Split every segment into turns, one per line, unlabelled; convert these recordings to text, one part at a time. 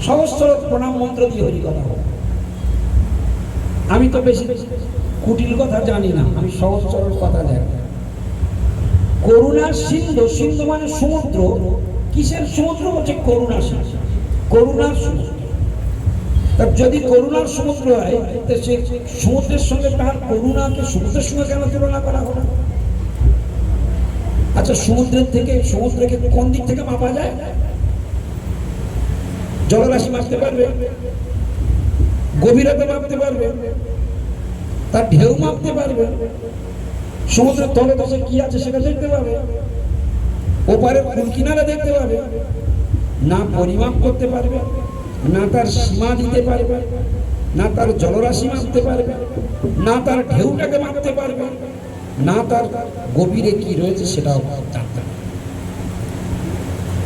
সহস্র প্রণাম মন্ত্র দিয়ে হরি কথা হোক। আমি তো বেশি কুটিল কথা জানি না, আমি সহজ সরল কথা জানি। করুণার সিন্ধু, সিন্ধু মানে সমুদ্র। কিসের সমুদ্র? বলছে করুণা সিন্ধু, করুণার সমুদ্র। যদি করুণার সমুদ্র হয়, তো সে সমুদ্রের সঙ্গে তার করুণাকে সমুদ্রের সঙ্গে কেন তুলনা করা হলো? আচ্ছা, সমুদ্রকে কোন দিক থেকে মাপা যায়? জলরাশি মাপতে পারবে? গভীরতা মাপতে পারবে? তার ঢেউ মাপতে পারবে? সমুদ্রের তলদেশে কি আছে সেটা দেখতে পাবে? ওপারে কোন কিনারে দেখতে পাবে? না পরিমাপ করতে পারবে, না তার সীমা দিতে পারবে, না তার জলরাশি মাপতে পারবে, না তার ঢেউটাকে মাপতে পারবে, না তার গভীরে কি রয়েছে সেটাও জানতে পারবে।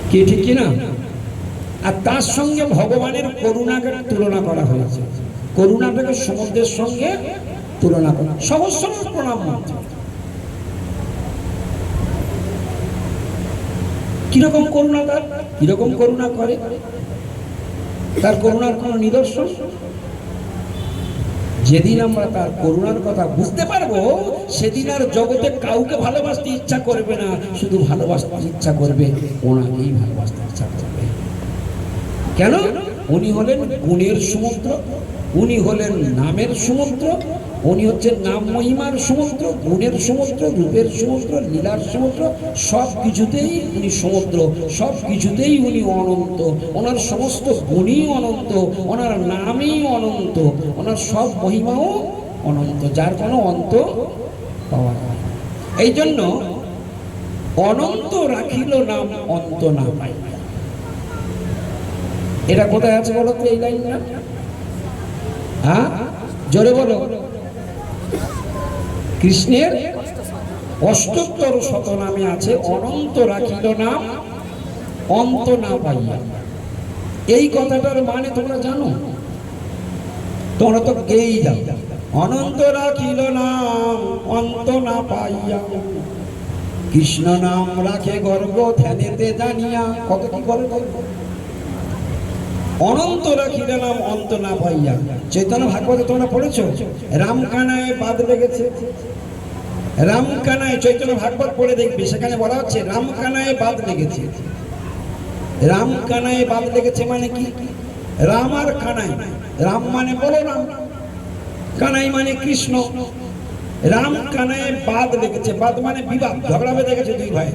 কি ঠিক কিনা? আর তার সঙ্গে ভগবানের করুণাকে তুলনা করা হয়েছে। করুণাটাকে সমুদ্রের সঙ্গে তুলনা করা, সহস্র প্রণাম মন্ত্র। কিরকম করুণা তার, কিরকম করুণা করে, তার করুণার কোন নিদর্শন? যেদিন আমরা তার করুণার কথা বুঝতে পারবো, সেদিন আর জগতে কাউকে ভালোবাসতে ইচ্ছা করবে না, শুধু ভালোবাসতে ইচ্ছা করবে, ওনাকেই ভালোবাসতে ইচ্ছা করবে। কেন? উনি হলেন গুণের সমুদ্র, উনি হলেন নামের সমুদ্র, উনি হচ্ছেন নাম মহিমার সমুদ্র, গুণের সমুদ্র, রূপের সমুদ্র, লীলার সমুদ্র। সব কিছুতেই উনি সমুদ্র, সব কিছুতেই উনি অনন্ত। ওনার সমস্ত গুণই অনন্ত, ওনার নামই অনন্ত, ওনার সব মহিমাও অনন্ত, যার কোনো অন্ত পাওয়া যায়। এই জন্য অনন্ত রাখিল নাম অন্ত না পাই। এটা কোথায় আছে বলো তো এই লাইনটা? হ্যাঁ, জোরে বলো। কৃষ্ণের অষ্টোত্তর শতনামে আছে অনন্ত রাখিল নাম অন্ত না পাইয়া। এই কথাটার মানে তোমরা জানো? তোমরা তো গেয়েই যাও, অনন্ত রাখিল নাম অন্ত না পাইয়া, কৃষ্ণ নাম রাখে গর্ব ধ্যানেতে জানিয়া। কত কি করে অনন্ত রাখিল নাম অন্ত না পাইয়া। চৈতন্য ভাগবতে তোমরা পড়েছো, রামকানায় বাদ লেগেছে। রামকানায়, চৈতন্য ভাগবত পড়ে দেখবে, সেখানে বলা হচ্ছে রামকানায় বাদ লেগেছে। রামকানায় বাদ লেগেছে মানে কি? রাম আর কানাই। রাম মানে বলো রাম, কানাই মানে কৃষ্ণ। রাম কানায় বাদ লেগেছে, বাদ মানে বিবাদ, ঝগড়া বেঁধে গেছে দুই ভাই।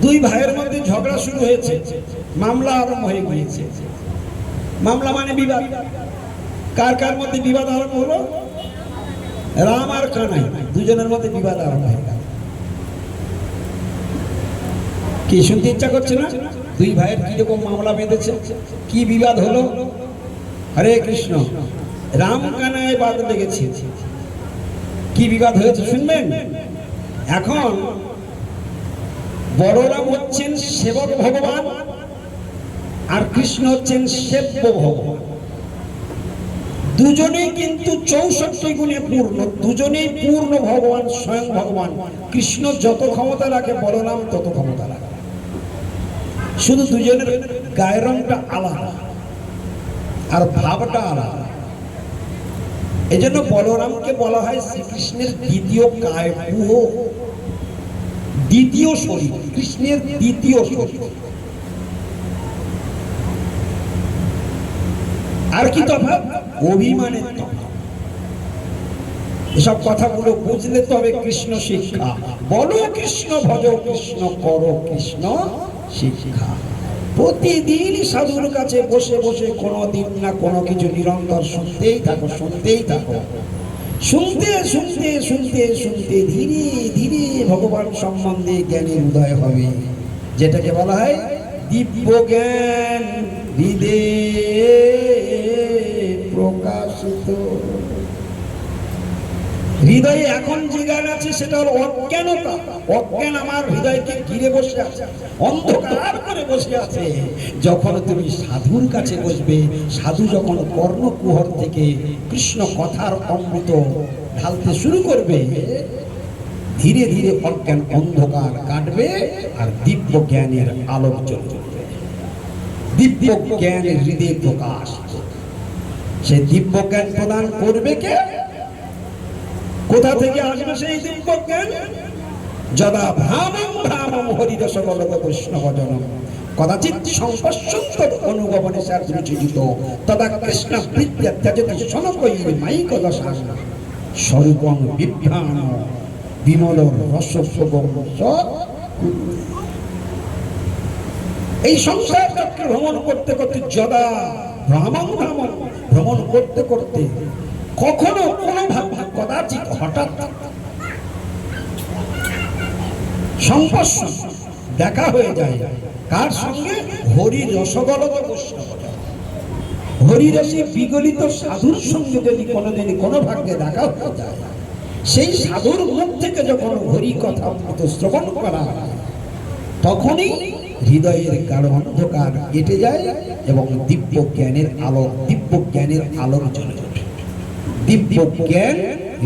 দুই ভাইয়ের মধ্যে ঝগড়া শুরু হয়েছে, মামলা আরম্ভ হয়ে গিয়েছে। মামলা মানে বিবাদ। কার কার মধ্যে বিবাদ আরম্ভ হলো? রাম আর কানাই, দুজনের মধ্যে বিবাদ আরম্ভ হয়ে গেল। কি শুনতে ইচ্ছা করছে না? দুই ভাইয়ের কিরকম মামলা বেঁধেছে, কি বিবাদ হলো? হরে কৃষ্ণ। রাম কানায় বাদ লেগেছে, কি বিবাদ হয়েছে শুনবেন। এখন বড়রাম হচ্ছেন সেবক ভগবান, আর কৃষ্ণ হচ্ছেন সেব্য ভগবান। দুজনেই কিন্তু 64 গুণে পূর্ণ, দুজনেই পূর্ণ ভগবান, স্বয়ং ভগবান। কৃষ্ণ যত ক্ষমতা রাখে, বলরাম তত ক্ষমতা রাখে। শুধু দুজনের গায়ের রংটা আলাদা আর ভাবটা আলাদা। এই জন্য বলরামকে বলা হয় শ্রীকৃষ্ণের দ্বিতীয় কায়পুহ, দ্বিতীয় শরীর, কৃষ্ণের দ্বিতীয় শরীর। আর কি তফাৎ? অভিমানের তফাৎ। এসব কথাগুলো বুঝলে তবে কৃষ্ণ শিক্ষা। বলো কৃষ্ণ, ভজ কৃষ্ণ, করো কৃষ্ণ শিক্ষা। প্রতিদিন সাধুর কাছে বসে বসে কোনোদিন না কোনো কিছু নিরন্তর শুনতেই থাকো, শুনতেই থাকো। শুনতে শুনতে শুনতে শুনতে ধীরে ধীরে ভগবান সম্বন্ধে জ্ঞানের উদয় হবে, যেটাকে বলা হয় দিব্য জ্ঞান হৃদয়ে প্রকাশিত। হৃদয়ে এখন যে জ্ঞান আছে সেটা হলো অজ্ঞানতা। অজ্ঞান আমার হৃদয়কে ঘিরে বসে আছে, অন্ধকার করে বসে আছে। যখন তুমি সাধুর কাছে বসবে, সাধু যখন কর্ণকুহর থেকে কৃষ্ণ কথার অমৃত ঢালতে শুরু করবে, ধীরে ধীরে অজ্ঞান অন্ধকার কাটবে আর দিব্য জ্ঞানের আলোক জ্বলবে। দিব্য জ্ঞান হৃদয়ে প্রকাশ। সে দিব্য জ্ঞান প্রদান করবে কে? কোথা থেকে আসবে সেই দিব্য জ্ঞান? যদা ভ্রামং ভ্রামং হরিরস গলক বৈষ্ণবজনম কদাচিৎ সংস্পর্শন্তর অনুগমনে সার্থিত তদা কৃষ্ণ বিদ্যা ত্যাজতি সনকৈর মাইক দশাং স্বরূপং বিভ্রাম বিমল রসস্বগম। এই সংসার চক্রে ভ্রমণ করতে করতে যদা ভ্রামং ভ্রামং ভ্রমণ করতে করতে কখনো কোনো ভাবে কদাচিৎ হঠাৎ সংস্পর্শ দেখা হয়ে যায় কার সঙ্গে? হরি রসগলক বৈষ্ণব। হরিরসে বিগলিত সাধুর সঙ্গে যদি কোনোদিন কোনো ভাগ্যে দেখা হয়ে যায়, সেই সাধুর মুখ থেকে যখন হরি কথা শ্রবণ করা হয়, তখনই হৃদয়ের গাঢ় অন্ধকার কেটে যায় এবং দিব্য জ্ঞানের আলোক জ্বলে ওঠে। দিব্য জ্ঞান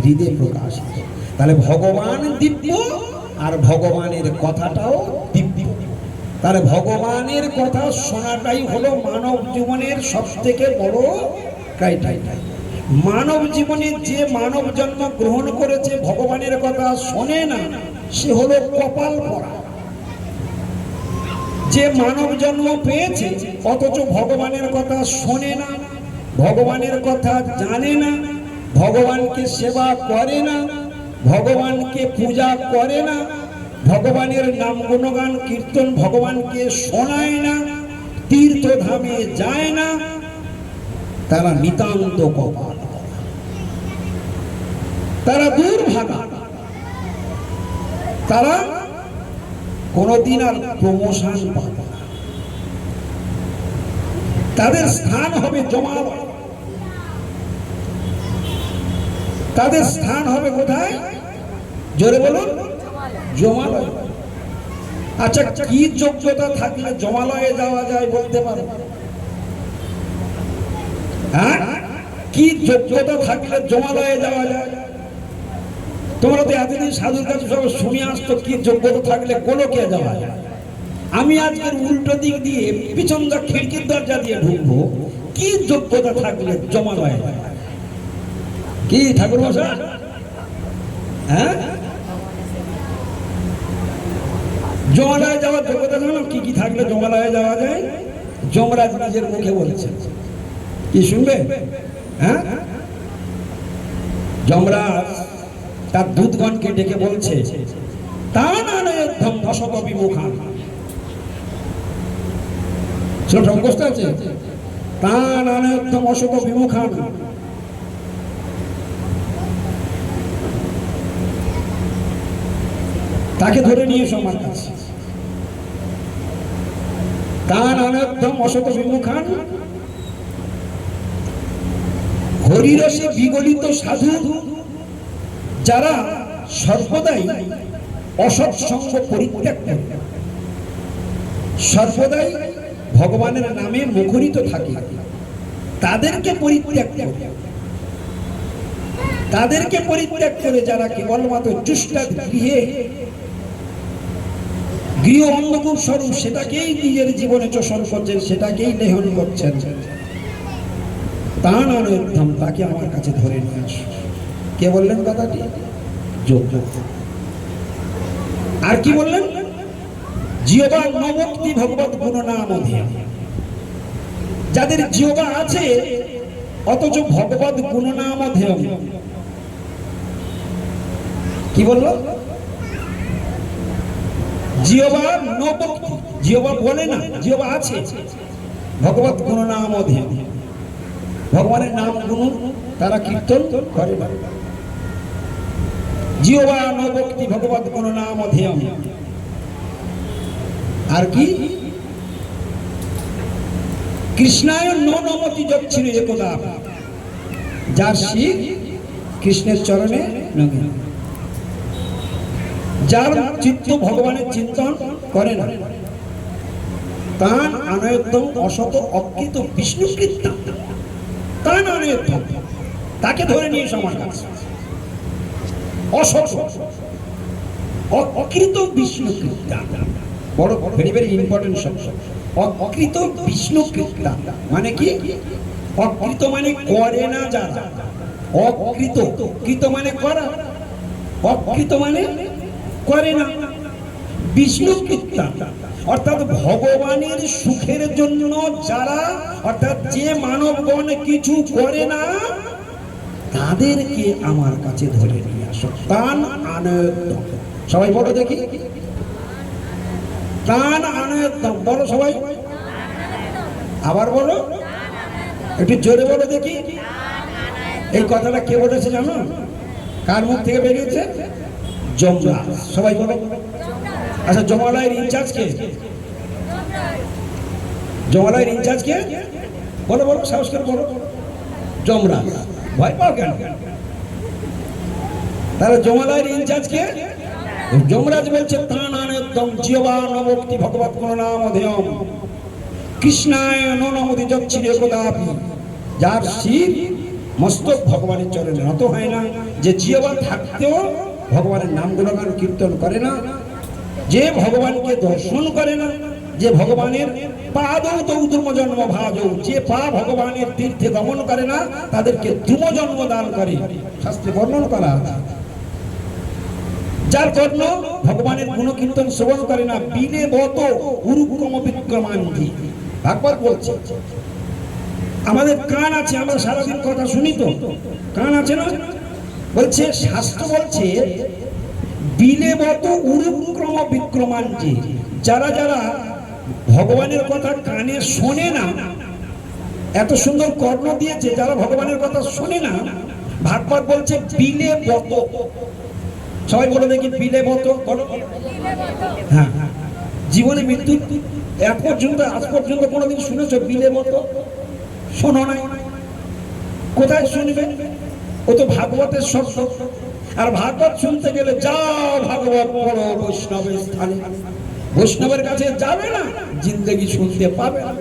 হৃদয়ে প্রকাশিত। তাহলে ভগবান দিব্য আর ভগবানের কথাটাও দিব্য। তাহলে ভগবানের কথা শোনাটাই হলো মানব জীবনের সব থেকে বড় ক্রাইটেরিয়া। মানব জীবনে যে মানব জন্ম গ্রহণ করেছে ভগবানের কথা শোনে না, সে হলো কপাল পড়া। যে মানব জন্ম পেয়েছে অথচ ভগবানের কথা শোনে না, ভগবানের কথা জানে না, ভগবানকে সেবা করে না, ভগবানকে পূজা করে না, ভগবানের নাম গুণগান কীর্তন ভগবানকে শোনায় না, তীর্থধামে যায় না, তারা নিতান্ত কপাল, তারা দুর্ভাগা। তারা কোনদিন আর প্রমোশন পাবে না। তাদের স্থান হবে জমালয়। তাদের স্থান হবে কোথায়? জোরে বলুন। জমালয়। আচ্ছা, কি যোগ্যতা থাকলে জমালয়ে যাওয়া যায় বলতে পারো? হ্যাঁ, কি যোগ্যতা থাকলে জমালয়ে যাওয়া যায়? তোমরা তো এতদিন সাধুর কাছে সব শুনে আসতো কি যোগ্যতা থাকলে গোলকে যাওয়া যায়। আমি আজকের উল্টো দিক দিয়ে পিছন খিড়কির দরজা দিয়ে ঢুকবো, কি যোগ্যতা থাকলে জমালয়ে যায়? কি ঠাকুর মশাই? হ্যাঁ, জমালয়ে যাওয়ার যোগ্যতা জানো কি কি থাকলে জমালয়ে যাওয়া যায়? যমরাজ নিজের মুখে বলেছেন। কি শুনবে? হ্যাঁ, যমরাজ তার দূতগণকে ডেকে বলছে, তান আনয়ধ্যম অশত বিমুখান। শুনে মুখস্থ আছে? তান আনয়ধ্যম অশত বিমুখান। তাকে ধরে নিয়ে এসো আমার কাছে। তান আনয়ধ্যম অশত বিমুখান। হরিরসে বিগলিত সাধু যারা সর্বদাই অসৎসঙ্গ পরিত্যাগ করে, সর্বদাই ভগবানের নামে মুখরিত থাকে, তাদেরকে পরিত্যাগ করে, তাদেরকে পরিত্যাগ করে যারা কেবলমাত্র চুষ্টাদ গৃহে গৃহ অন্ধকূপ স্বরূপ সেটাকেই নিজের জীবনে চোষণ করছেন, সেটাকেই লেহন করছেন, তান আনয়ধ্যম, তাকে আমার কাছে ধরে নিয়ে আসো। কে বললেন কথাটি? যোগ্য। আর কি বললেন? জিহ্বা নমুক্তি ভগবত গুণনাম অধীন। যাদের জিহ্বা আছে অথচ ভগবত গুণনাম অধীন। কি বললো? জিহ্বা নমুক্তি, জিহ্বা বলে না, জিহ্বা আছে, ভগবত গুণনাম অধীন। ভগবানের নাম গুণ তারা কীর্তন করে না। জিহ্বা নভক্তি ভগবত কোন নাম অধীন। আর কি? কৃষ্ণায় নমতি যচ্ছিল একদা, যার শির কৃষ্ণের চরণে নমে, যার চিত্ত ভগবানের চিন্তন করে না, তান আনয়ধ্যম অশত অকৃত বিষ্ণুকৃত্যা। তান আনয়ধ্যম, তাকে ধরে নিয়ে আমার কাছে। অশত অকৃত বিষ্ণুকৃত্যা, বড় ভেরি ভেরি ইম্পর্টেন্ট শব্দ। অকৃত বিষ্ণুকৃতা মানে কি? অকৃত মানে করে না যারা, অকৃত, কৃত মানে করা, অকৃত মানে করে না। বিষ্ণুকৃতা অর্থাৎ ভগবানের সুখের জন্য যারা, অর্থাৎ যে মানবগণ কিছু করে না তাদেরকে আমার কাছে ধরে নিয়ে আসো। তান আনয়ত, সবাই বলো দেখি, তান আনয়ত বলো সবাই, আবার বলো, একটু জোরে বলো দেখি। এই কথাটা কে বলেছে জানো? কার মুখ থেকে বেরিয়েছে? যমরাজ। সবাই বলো। আচ্ছা, যমালয়ের ইনচার্জ কে? যমালয়ের ইনচার্জ কে? বলো বলো, সাহস করে বলো। যমরাজ। ভয় পাও কেন? তাহলে যমালয়ের ইনচার্জ কে? যমরাজ বলছে তান আনয়তম জীবা নবক্তি ভগবৎ কোন নাম অধেয়ম কৃষ্ণায় ননমতি যচ্ছিরে কদাপি। যার শির মস্তক ভগবানের চরণে নত হয় না, যে জীবা থাকতেও ভগবানের নাম গুণগান কীর্তন করে না, যে ভগবানকে দর্শন করে না, যে ভগবানের পাদৌ তৌ দ্রুম জন্ম ভাজৌ, যে পা ভগবানের তীর্থে গমন করে না তাদেরকে দ্রুম জন্ম দান করে, শাস্ত্রে বর্ণন করা আছে। যার কর্ণ ভগবানের গুণ কীর্তন শ্রবণ করে না, বিনে বত উরুক্রম বিক্রমান্তি। ভাগবত বলছে আমাদের কান আছে, আমরা সারাদিন কথা শুনি তো, কান আছে না? বলছে শাস্ত্র বলছে বিলেবত উরুক্রম বিক্রমান্তি, যারা যারা ভগবানের কথা কানে শোনে না, এত সুন্দর কর্ণ দিয়েছে, যারা ভগবানের কথা শোনে না, ভাগবত বলছে বিলেবত। সবাই বলে দেখি বিলেবত। হ্যাঁ, জীবনে মৃত্যু এক পর্যন্ত, আজ পর্যন্ত কোনোদিন শুনেছো বিলেবত? শোনো নাই। কোথায় শুনবে? ও তো ভাগবতের শব্দ। আর ভাগবত শুনতে গেলে যাও ভাগবত পড়ো বৈষ্ণবের স্থানে, বৈষ্ণবের কাছে যাবে না জিন্দেগি শুনতে পাবে না,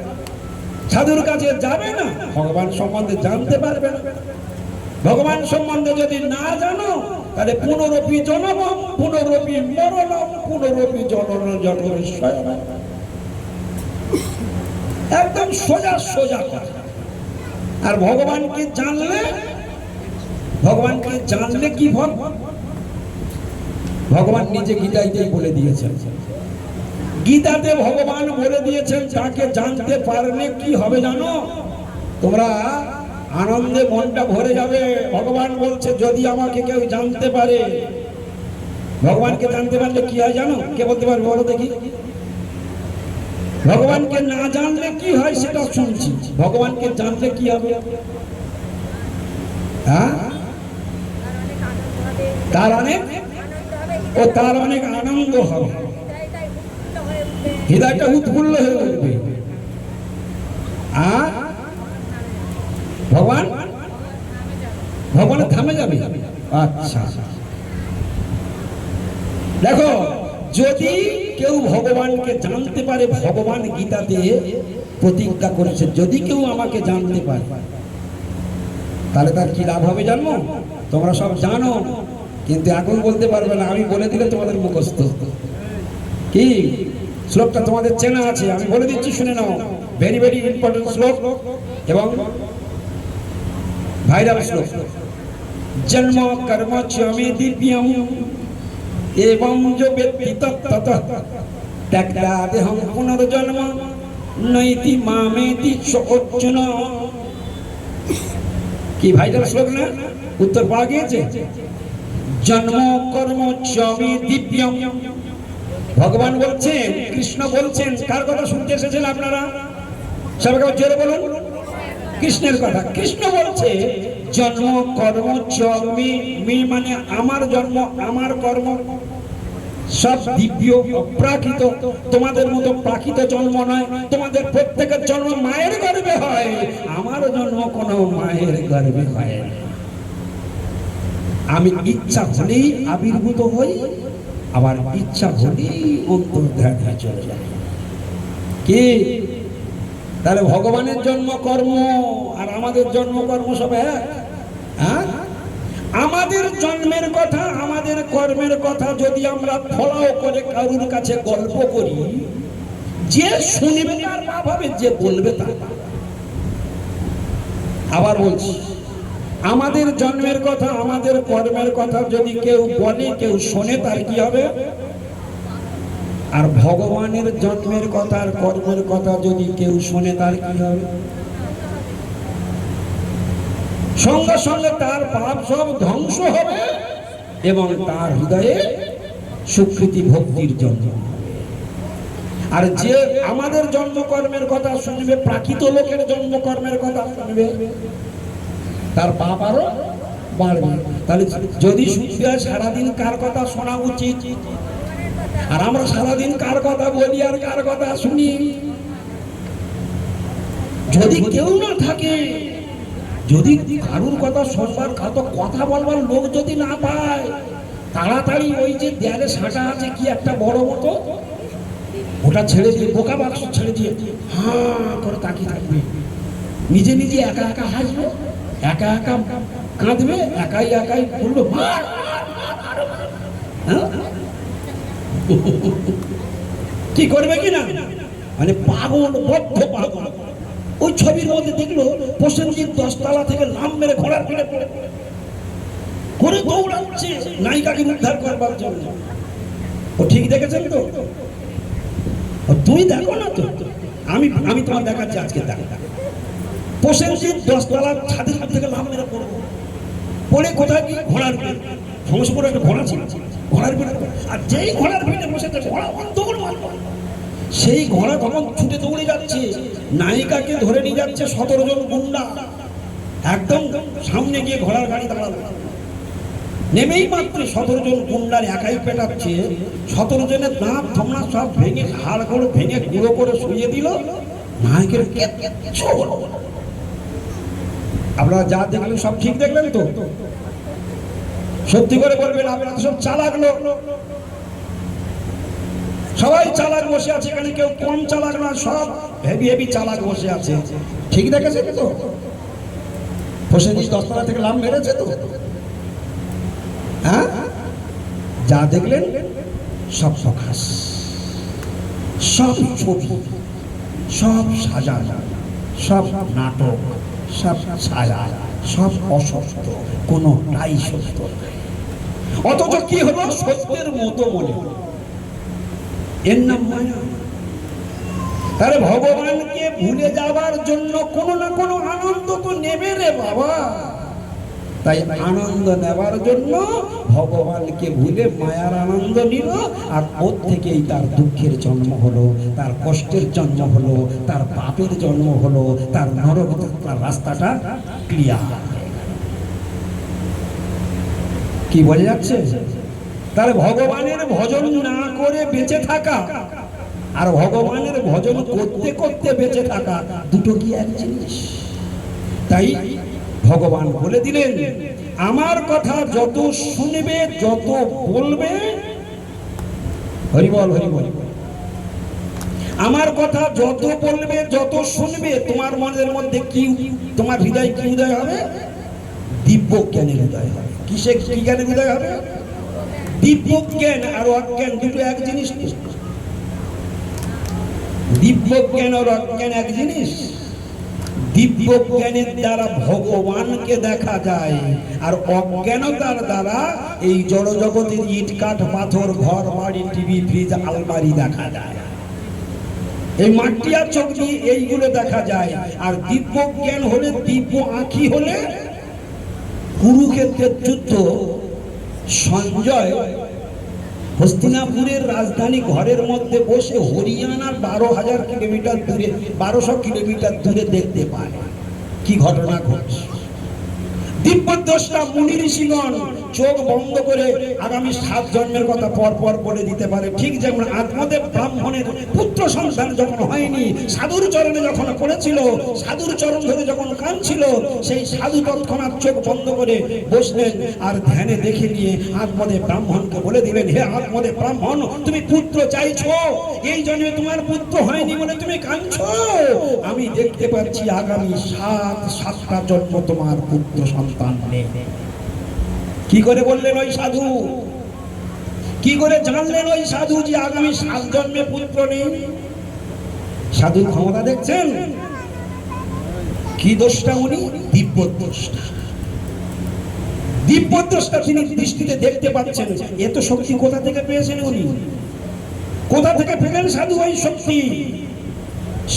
সাধুর কাছে যাবে না ভগবান সম্বন্ধে জানতে পারবে না। ভগবান সম্বন্ধে যদি না জানো তাহলে পুনরপি জনম পুনরপি মরণম পুনরপি জনন জন্মেশ্বর। একদম সোজা সোজা কথা। আর ভগবানকে জানলে, ভগবানকে জানলে কি ফল? ভগবান নিজে গীতাতেই বলে দিয়েছেন, গীতাতে ভগবান বলে দিয়েছেন তাকে জানতে পারলে কি হবে জানো? তোমরা আনন্দে মনটা ভরে যাবে। ভগবান বলছে যদি আমাকে কেউ জানতে পারে, ভগবানকে জানতে পারলে কি হয় জানো? কে বলতে পারবে বলো দেখি? ভগবানকে না জানলে কি হয় সেটা শুনছি, ভগবানকে জানলে কি হবে? হ্যাঁ, তার অনেক আনন্দ হবে, হৃদয়টা উৎফুল্ল হয়ে উঠবে। আর ভগবানের থামে যাবে। আচ্ছা দেখো, যদি কেউ ভগবানকে জানতে পারে, ভগবান গীতাতে প্রতিজ্ঞা করেছে যদি কেউ আমাকে জানতে পারে তাহলে তার কি লাভ হবে জানো? তোমরা সব জানো, কিন্তু এখন বলতে পারবে না, আমি বলে দিলে তোমাদের মুখস্থ। কি শ্লোকটা তোমাদের চেনা আছে, আমি বলে দিচ্ছি, শুনে নাও। ভেরি ভেরি ইম্পর্টেন্ট শ্লোক এবং ভাইরাল শ্লোক। জন্ম কর্ম চ মে দিব্যম এবং যো ব্যক্তি তত্ততঃ ত্যক্তা দেহং পুনর্জন্ম নৈতি মামেতি স অর্জুন। কি ভাইরাল শ্লোক না? উত্তর পাওয়া গিয়েছে? জন্ম কর্ম চ মে দিব্যম। ভগবান বলছেন, কৃষ্ণ বলছেন, কার কথা শুনতে এসেছেন আপনারা? সবাইকে জোরে বলুন কৃষ্ণের কথা। কৃষ্ণ বলছে জন্ম কর্ম চ মে, মে মানে আমার জন্ম আমার কর্ম সব দিব্য অপ্রাকৃত। তোমাদের মতো প্রাকৃত জন্ম নয়, তোমাদের প্রত্যেকের জন্ম মায়ের গর্ভে হয়, আমার জন্ম কোনো মায়ের গর্ভে হয় না। আমি ইচ্ছা হলেই আবির্ভূত হই, আবার ইচ্ছা হলেই অন্তর্ধান হয়ে চলে যায়। কি তাহলে ভগবানের জন্ম কর্ম আর আমাদের জন্ম কর্ম সব এক? হ্যাঁ, আমাদের জন্মের কথা আমাদের কর্মের কথা যদি আমরা ফলাও করে কারুর কাছে গল্প করি, যে শুনবে তার পাপ হবে, যে বলবে তার পাপ। আবার বলছি, আমাদের জন্মের কথা, আমাদের কর্মের কথা যদি কেউ বলে, কেউ শোনে, তার কি হবে? আর ভগবানের জন্মের কথা আর কর্মের কথা যদি কেউ শোনে, তার কি হবে? সঙ্গে সঙ্গে তার পাপ সব ধ্বংস হবে এবং তার হৃদয়ে সুকৃতি ভক্তির জন্ম। আর যে আমাদের জন্মকর্মের কথা শুনবে, প্রাকৃত লোকের জন্মকর্মের কথা শুনবে, তার পাপ আরো বাড়বে। তাহলে যদি শুনতে হয় সারাদিন কার কথা শোনা উচিত? আর আমরা সারাদিন কার কথা বলি আর কার কথা শুনি? যদি কেউ না থাকে, যদি কারুর কথা শুনবার, কথা বলবার লোক যদি না পায়, তাড়াতাড়ি ওই যে দেয়ালে সাঁটা আছে কি একটা বড় মতো, ওটা ছেড়ে দিয়ে, বোকা বাক্স ছেড়ে দিয়ে হাঁ করে তাকিয়ে থাকবে, নিজে নিজে একা একা হাসবে, একা একা কাঁদবে, একাই একাই বললো কি করবে কিনা, মানে পাগল, বদ্ধ পাগল। ওই ছবির মধ্যে দেখলো প্রসেনজিৎ 10 তলা থেকে লাম মেরে ঘোড়ার পিঠে পড়ে করে দৌড়াচ্ছে নায়িকাকে উদ্ধার করবার জন্য। ও ঠিক দেখেছেন তো? তুমি দেখো না তো, আমি তোমার দেখাচ্ছি আজকে। দেখো, প্রসেনজিৎ 10 তলার ছাদের থেকে লাম মেরে পড়বো, পড়ে কোথায় কি ঘোড়ার পিঠে, সমস্ত করে একটা ঘোড়া ছিল, ঘোড়ার পিঠে, আর যেই ঘোড়ার পিঠে বসে ঘোড়া দৌড় মারলো, সেই ঘোড়া তখন ছুটে দৌড়ে যাচ্ছে, নায়িকাকে ধরে নিয়ে যাচ্ছে 17 জন গুন্ডা। একদম সামনে গিয়ে ঘোড়ার গাড়ি দাঁড়ালো, নেমেই মাত্র 17 জন গুন্ডার একাই পেটাচ্ছে, 17 জনের দাঁত থমনা সব ভেঙে, হাড় গোড় ভেঙে গুঁড়ো করে শুয়ে দিল। নায়কের আপনারা যা দেখলেন সব ঠিক দেখলেন তো? সত্যি করে বলবেন, আপনারা সব চালাক লোক, সবাই চালাক বসে আছে এখানে, কেউ কম চালাক না, সব হেভি হেভি চালাক বসে আছে। ঠিক দেখেছে তো? প্রসেনজিৎ 10 তলা থেকে লাম মেরেছে তো? হ্যাঁ, যা দেখলেন সব সখাস, সব ছবি, সব সাজানো, সব নাটক, সব ছায়া, সব অসত্য, কোনটাই সত্য। অথচ কি হলো? সত্যের মতো মনে হলো, এর নাম মায়া। তাহলে ভগবানকে ভুলে যাওয়ার জন্য কোনো না কোনো আনন্দ তো নেবে রে বাবা। তাই আনন্দ নেবার জন্য ভগবানকে ভুলে মায়ার আনন্দ নিল, আর ওর থেকেই তার দুঃখের জন্ম হলো, তার কষ্টের জন্ম হলো, তার পাপের জন্ম হলো, তার নরক যাত্রার রাস্তাটা ক্লিয়ার। কি বলে যাচ্ছে? তার ভগবানের ভজন না করে বেঁচে থাকা আর ভগবানের ভজন করতে করতে বেঁচে থাকা দুটো কি এক জিনিস? তাই ভগবান বলে দিলেন, আমার কথা যত শুনবে, যত বলবে, হরি বল হরি বল, আমার কথা যত বলবে, যত শুনবে, তোমার মনের মধ্যে কি, তোমার হৃদয় কি উদয় হবে? দিব্য জ্ঞানের উদয় হবে। কিসে কি জ্ঞানের উদয় হবে? দিব্য জ্ঞান আর অজ্ঞান দুটো এক জিনিস। দিব্য জ্ঞান আর অজ্ঞান এক জিনিস। দিব্য জ্ঞানের দ্বারা ভগবানকে দেখা যায়, আর অজ্ঞানতার দ্বারা এই জড় জগতের ইট কাঠ পাথর, ঘর বাড়ি, টিভি ফ্রিজ আলমারি দেখা যায়। এই মাটি আর চোখ দিয়ে এইগুলো দেখা যায়। আর দিব্য জ্ঞান হলে, দিব্য আঁখি হলে, কুরুক্ষেত্রের যুদ্ধ সঞ্জয় হস্তিনাপুরের রাজধানী ঘরের মধ্যে বসে হরিয়ানার 12,000 কিলোমিটার দূরে, 1200 কিলোমিটার দূরে দেখতে পায় কি ঘটনা ঘটছে। দিব্যদ্রষ্টা মুনি ঋষিগণ চোখ বন্ধ করে আগামী 7 জন্মের কথা পর পর বলে দিতে পারে। ঠিক যেমন আত্মদেব ব্রাহ্মণের পুত্র সন্তান যখন হয়নি, সাধুর চরণে যখন পড়েছিল, সাধুর চরণ ধরে যখন কাঁদছিল, সেই সাধু তৎক্ষণাৎ চোখ বন্ধ করে বসলেন আর ধ্যানে দেখে নিয়ে আত্মদেব ব্রাহ্মণকে বলে দিলেন, হে আত্মদেব ব্রাহ্মণ, তুমি পুত্র চাইছো, এই জন্মে তোমার পুত্র হয়নি বলে তুমি কাঁদছো। আমি দেখতে পাচ্ছি আগামী 7টা জন্ম তোমার পুত্র সন্তান নেই। কি করে বললেন ওই সাধু? কি করে জানলেন ওই সাধু যে আগামী 7 জন্মে পুত্র নেই? সাধুর ক্ষমতা দেখছেন? কি দোষটা? উনি দিব্য দোষটা, দিব্য দোষটা তিনি দৃষ্টিতে দেখতে পাচ্ছেন। এত শক্তি কোথা থেকে পেয়েছেন উনি? কোথা থেকে পেলেন সাধু ওই শক্তি?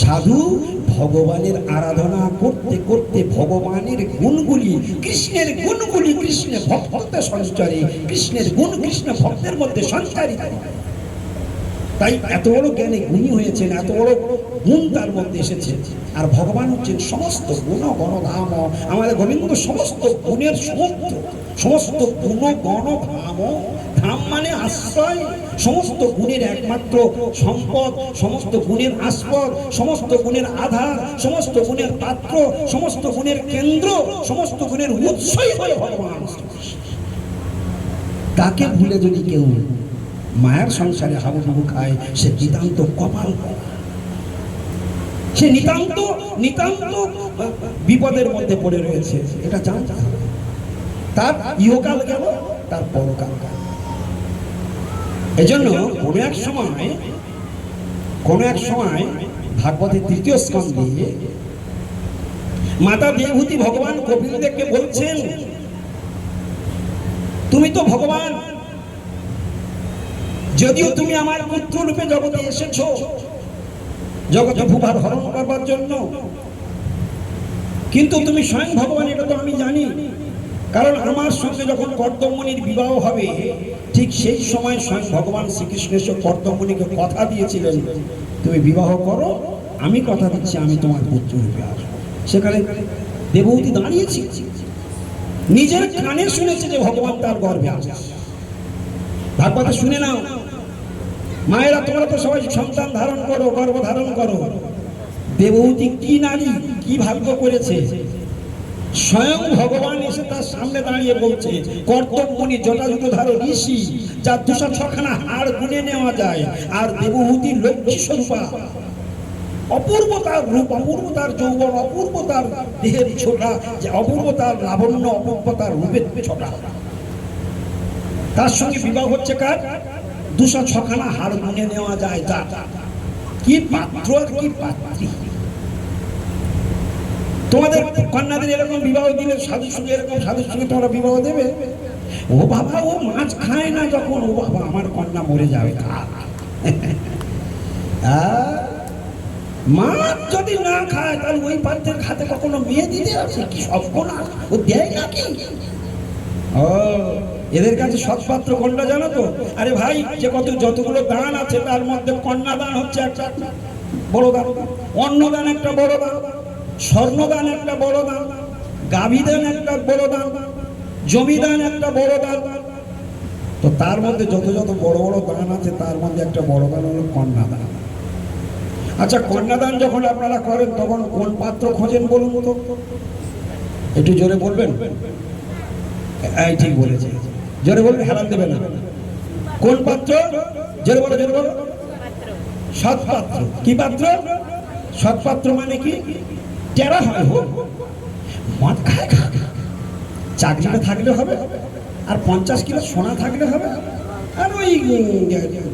সাধু ভগবানের আরাধনা করতে করতে ভগবানের গুণগুলি, কৃষ্ণের গুণগুলি কৃষ্ণের ভক্ততে সঞ্চারী, কৃষ্ণের গুণ কৃষ্ণ ভক্তের মধ্যে সঞ্চারিত। তাই এত বড় জ্ঞানে গুণী হয়েছেন, এত বড় গুণ তার মধ্যে এসেছে। আর ভগবান হচ্ছেন সমস্ত গুণ গণ ধাম। আমাদের গোবিন্দ সমস্ত গুণের সমুদ্র, সমস্ত গুণ গণ ধাম। ধাম মানে আশ্রয়, সমস্ত গুণের একমাত্র সম্পদ, সমস্ত গুণের আস্পদ, সমস্ত গুণের আধার, সমস্ত গুণের পাত্র, সমস্ত গুণের কেন্দ্র, সমস্ত গুণের উৎসই হল ভগবান। তাকে ভুলে যদি কেউ মায়ের সংসারে হাবুডুবু খায়, সে নিতান্ত কপাল, সে নিতান্ত নিতান্ত বিপদের মধ্যে পড়ে রয়েছে। এটা জানতে হবে। তার ইহকাল গেল, তার পরকাল গেল। এজন্য কোন এক সময় ভাগবতের ৩য় স্কন্ধে মাতা দেবহূতি ভগবান কপিলদেবকে বলছেন, তুমি তো ভগবান, যদিও তুমি আমার পুত্র রূপে জগতে এসেছো জগতে ভূভার হরণ করবার জন্য, কিন্তু তুমি স্বয়ং ভগবান, এটা তো আমি জানি। কারণ আমার সঙ্গে যখন কর্দমমণির বিবাহ হবে, ঠিক সেই সময় স্বয়ং ভগবান শ্রীকৃষ্ণ এসে কর্দমমণিকে কথা দিয়েছিলেন, তুমি বিবাহ করো, আমি কথা দিচ্ছি আমি তোমার পুত্র রূপে আসবো। সেখানে দেবহূতি দাঁড়িয়েছি, নিজের কানে শুনেছে যে ভগবান তার গর্ভে আসে। ভাগবতে শুনে নাও, মায়েরা তোমরা তো সবাই সন্তান ধারণ করো, গর্ভ ধারণ করো। দেবহূতি কি নারী, কি ভাগ্য করেছে! স্বয়ং ভগবান এসে তার সামনে দাঁড়িয়ে বলছে, কর্দমমণি জটাজুটধারী ঋষি, যার 206খানা হাড় গুনে নেওয়া যায়, আর দেবহূতি লক্ষ্মী স্বরূপা, অপূর্ব তার রূপ, অপূর্ব তার যৌবন, অপূর্ব তার দেহের ছোটা, যে অপূর্ব তার লাবণ্য, অপূর্ব তার রূপের ছোটা। তার সঙ্গে বিবাহ হচ্ছে কার? 206খানা হাড় গুনে নেওয়া যায়। যা কি পাত্র আর কি পাত্রী! তোমাদের কন্যাদের এরকম বিবাহ দিলে, সাধুর সঙ্গে এরকম সাধুর সঙ্গে তোমরা বিবাহ দেবে? ও বাবা, ও মাছ খায় না যখন, ও বাবা আমার কন্যা মরে যাবে। মাছ যদি না খায়, তাহলে ওই পাত্রের খাতে কখনো মেয়ে দিতে আছে কি? সব কোনা ও দেয় নাকি? ও, এদের কাছে সৎপাত্র কোনটা জানো তো? আরে ভাই, যে যতগুলো দান আছে তার মধ্যে কন্যা দান হচ্ছে একটা বড় দান, অন্নদান একটা বড় দান, স্বর্ণদান একটা বড় দান, গাভী দান একটা বড় দান, জমিদান একটা বড় দান। তো তার মধ্যে যত যত বড় বড় দান আছে, তার মধ্যে একটা বড় দান হলো কন্যাদান। আচ্ছা, কন্যাদান যখন আপনারা করেন, তখন কোন পাত্র খোঁজেন বলুন তো? একটু জোরে বলবেন। এই ঠিক বলেছে, জোরে বলবেন, হেলান দেবেন না। কোন পাত্র? জোরে বলো, জোরে বলো। সৎপাত্র। কি পাত্র? সৎপাত্র মানে কি? টেরা হয়, হোক, মদ খায় খা, চাকরিটা থাকলে হবে, আর 50 কিলো সোনা থাকলে হবে, আর ওই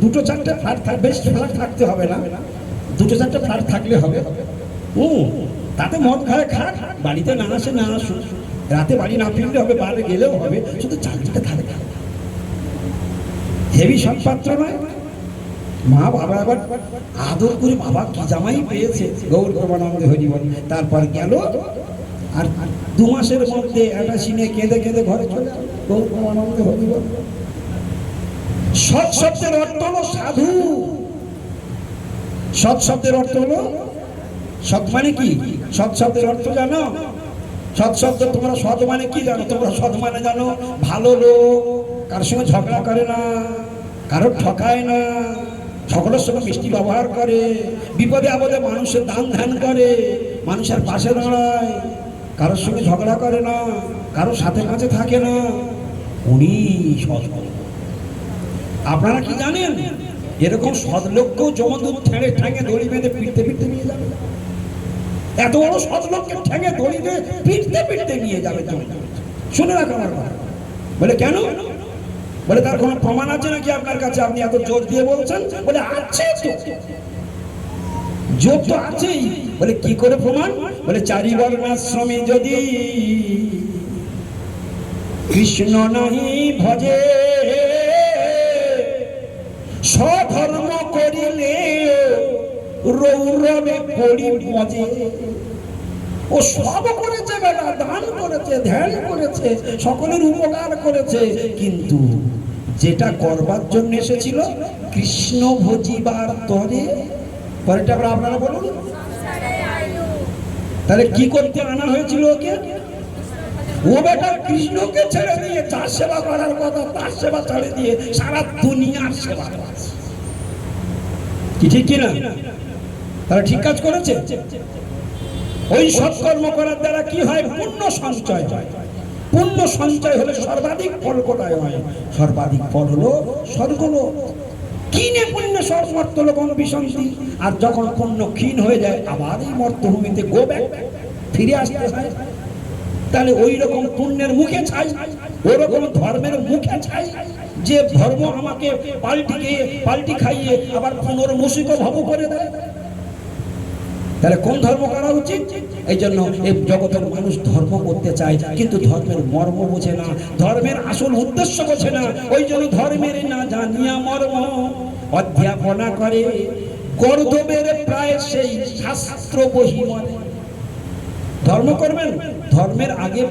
2-4টে ফ্ল্যাট থাকবে, বেশ ফ্ল্যাট থাকতে হবে না, 2-4টে ফ্ল্যাট থাকলে হবে। তাতে মদ খায় খা, বাড়িতে না আসে না আসুক, রাতে বাড়ি না ফিরলে হবে, বাইরে গেলেও হবে, শুধু চাকরিটা থাকলে। হেভি সৎপাত্র নয়? মা বাবা আবার আদর করে, বাবা কি জামাই পেয়েছে, গৌর প্রমানন্দে হরি বল। তারপর গেল, আর 2 মাসের মধ্যে একটা সিনে কেঁদে কেঁদে ঘরে চলে গেল, গৌর প্রমানন্দে হরি বল। সৎ শব্দের অর্থ হলো সাধু। সৎ শব্দের অর্থ হলো, সৎ মানে কি? সৎ শব্দের অর্থ জানো? সৎ শব্দ তোমরা সৎ মানে কি জানো? তোমরা সৎ মানে জানো ভালো লোক, কারোর সঙ্গে ঝগড়া করে না, কারোর ঠকায় না, সকলের সঙ্গে মিষ্টি ব্যবহার করে, বিপদে আপদে মানুষের দান ধ্যান করে, মানুষের পাশে দাঁড়ায়, কারোর সঙ্গে ঝগড়া করে না, কারোর সাথে কাছে থাকে না, উনি সৎ। আপনারা কি জানেন? এরকম সৎ লোককেও যমদূত ঠেঙে ঠেঙে দড়ি বেঁধে পিটতে পিটতে নিয়ে যাবে। এত বড় সৎ লোককে ঠেঙে দড়ি দিয়ে পিটতে পিটতে নিয়ে যাবে। শুনে রাখ আমার কথা। বলে কেন? বলে তার কোনো প্রমাণ আছে নাকি আপনার কাছে? আপনি এত জোর দিয়ে বলছেন? বলে আছে তো। যোগ তো আছেই। বলে কি করে প্রমাণ? বলে চারি বর্ণাশ্রমে যদি কৃষ্ণ নাহি ভজে, স্বধর্ম করিলে রৌরবে পড়ি মজে। ও সব করেছে বেটা, দান করেছে, ধ্যান করেছে, সকলের উপকার করেছে, কিন্তু যেটা করবার জন্য এসেছিল কৃষ্ণ ভজিবার তরে, পরেরটা আপনারা বলুন। তাহলে কি করতে আনা হয়েছিল ওকে? ও বেটা কৃষ্ণকে ছেড়ে দিয়ে যার সেবা করার কথা তার সেবা ছেড়ে দিয়ে সারা দুনিয়ার সেবা করছে। কি ঠিক কিনা? তারা ঠিক কাজ করেছে। ওই সৎকর্ম করার দ্বারা কি হয়? পুণ্য সঞ্চয় হয়। পুণ্য সঞ্চয় হলে সর্বাধিক ফল কোথায় হয়? সর্বাধিক ফল হলো স্বর্গলোক। কিনে পুণ্য মর্তলোক বিশান্তি। আর যখন পুণ্য ক্ষীণ হয়ে যায় আবার এই মর্তভূমিতে গো ব্যাক, ফিরে আসতে হয়। তাহলে ওই রকম পুণ্যের মুখে ছাই, ওই রকম ধর্মের মুখে ছাই, যে ধর্ম আমাকে পাল্টি খাইয়ে আবার পুনর্মুষিত ভব করে দেয়। তাহলে কোন ধর্ম করা উচিত? এই জন্য এই জগতের মানুষ ধর্ম করতে চায়, কিন্তু ধর্মের মর্ম বোঝে না, ধর্মের আসল উদ্দেশ্য বোঝে না। ওই জন্য ধর্মের না জানিয়া মর্ম অধ্যাপনা করে, গর্দবের প্রায় সেই শাস্ত্র বহি মরে। ধর্ম করবেন, ধর্মের আগে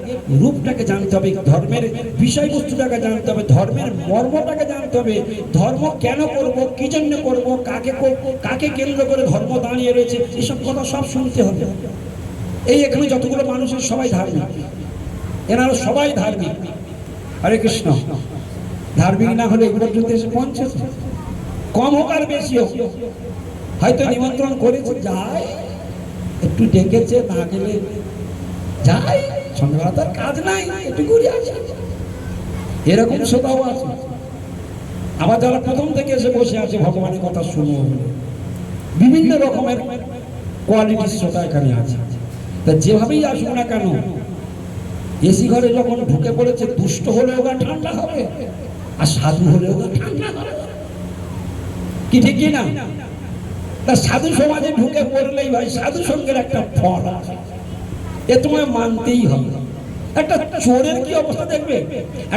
রূপটাকে জানতে হবে, ধর্মের বিষয়বস্তুটাকে জানতে হবে, ধর্মের মর্মটাকে জানতে হবে। ধর্ম কেন করব, কি জন্য করব, কাকে কেন্দ্র করে ধর্ম দাঁড়িয়ে রয়েছে, এসব কথা সব শুনতে হবে। এই এখানে যতগুলো মানুষের সবাই ধার্মিক, এনারা সবাই ধার্মিক। হরে কৃষ্ণ। ধার্মিক না হলে এগুলোর জন্য এসে পৌঁছেছে, কম হোক আর বেশি হোক, হয়তো নিমন্ত্রণ করেছে, যায় একটু ডেকেছে, না গেলে যাই, সন্ধ্যাবেলা তার কাজ নাই, একটু ঘুরে আসে, এরকম শ্রোতাও আছে। আবার যারা প্রথম থেকে এসে বসে আছে ভগবানের কথা শুনবো, বিভিন্ন রকমের কোয়ালিটির শ্রোতা এখানে আছে। তা যেভাবেই আসুক না কেন, এসি ঘরে যখন ঢুকে পড়েছে, দুষ্ট হলেও গা ঠান্ডা হবে, আর সাধু হলেও গা ঠান্ডা হবে। কি ঠিক কি না? তা সাধু সমাজে ঢুকে পড়লেই ভাই সাধু সঙ্গের একটা ফল আছে, এ তোমায় মানতেই হবে। একটা চোরের কি অবস্থা দেখবে?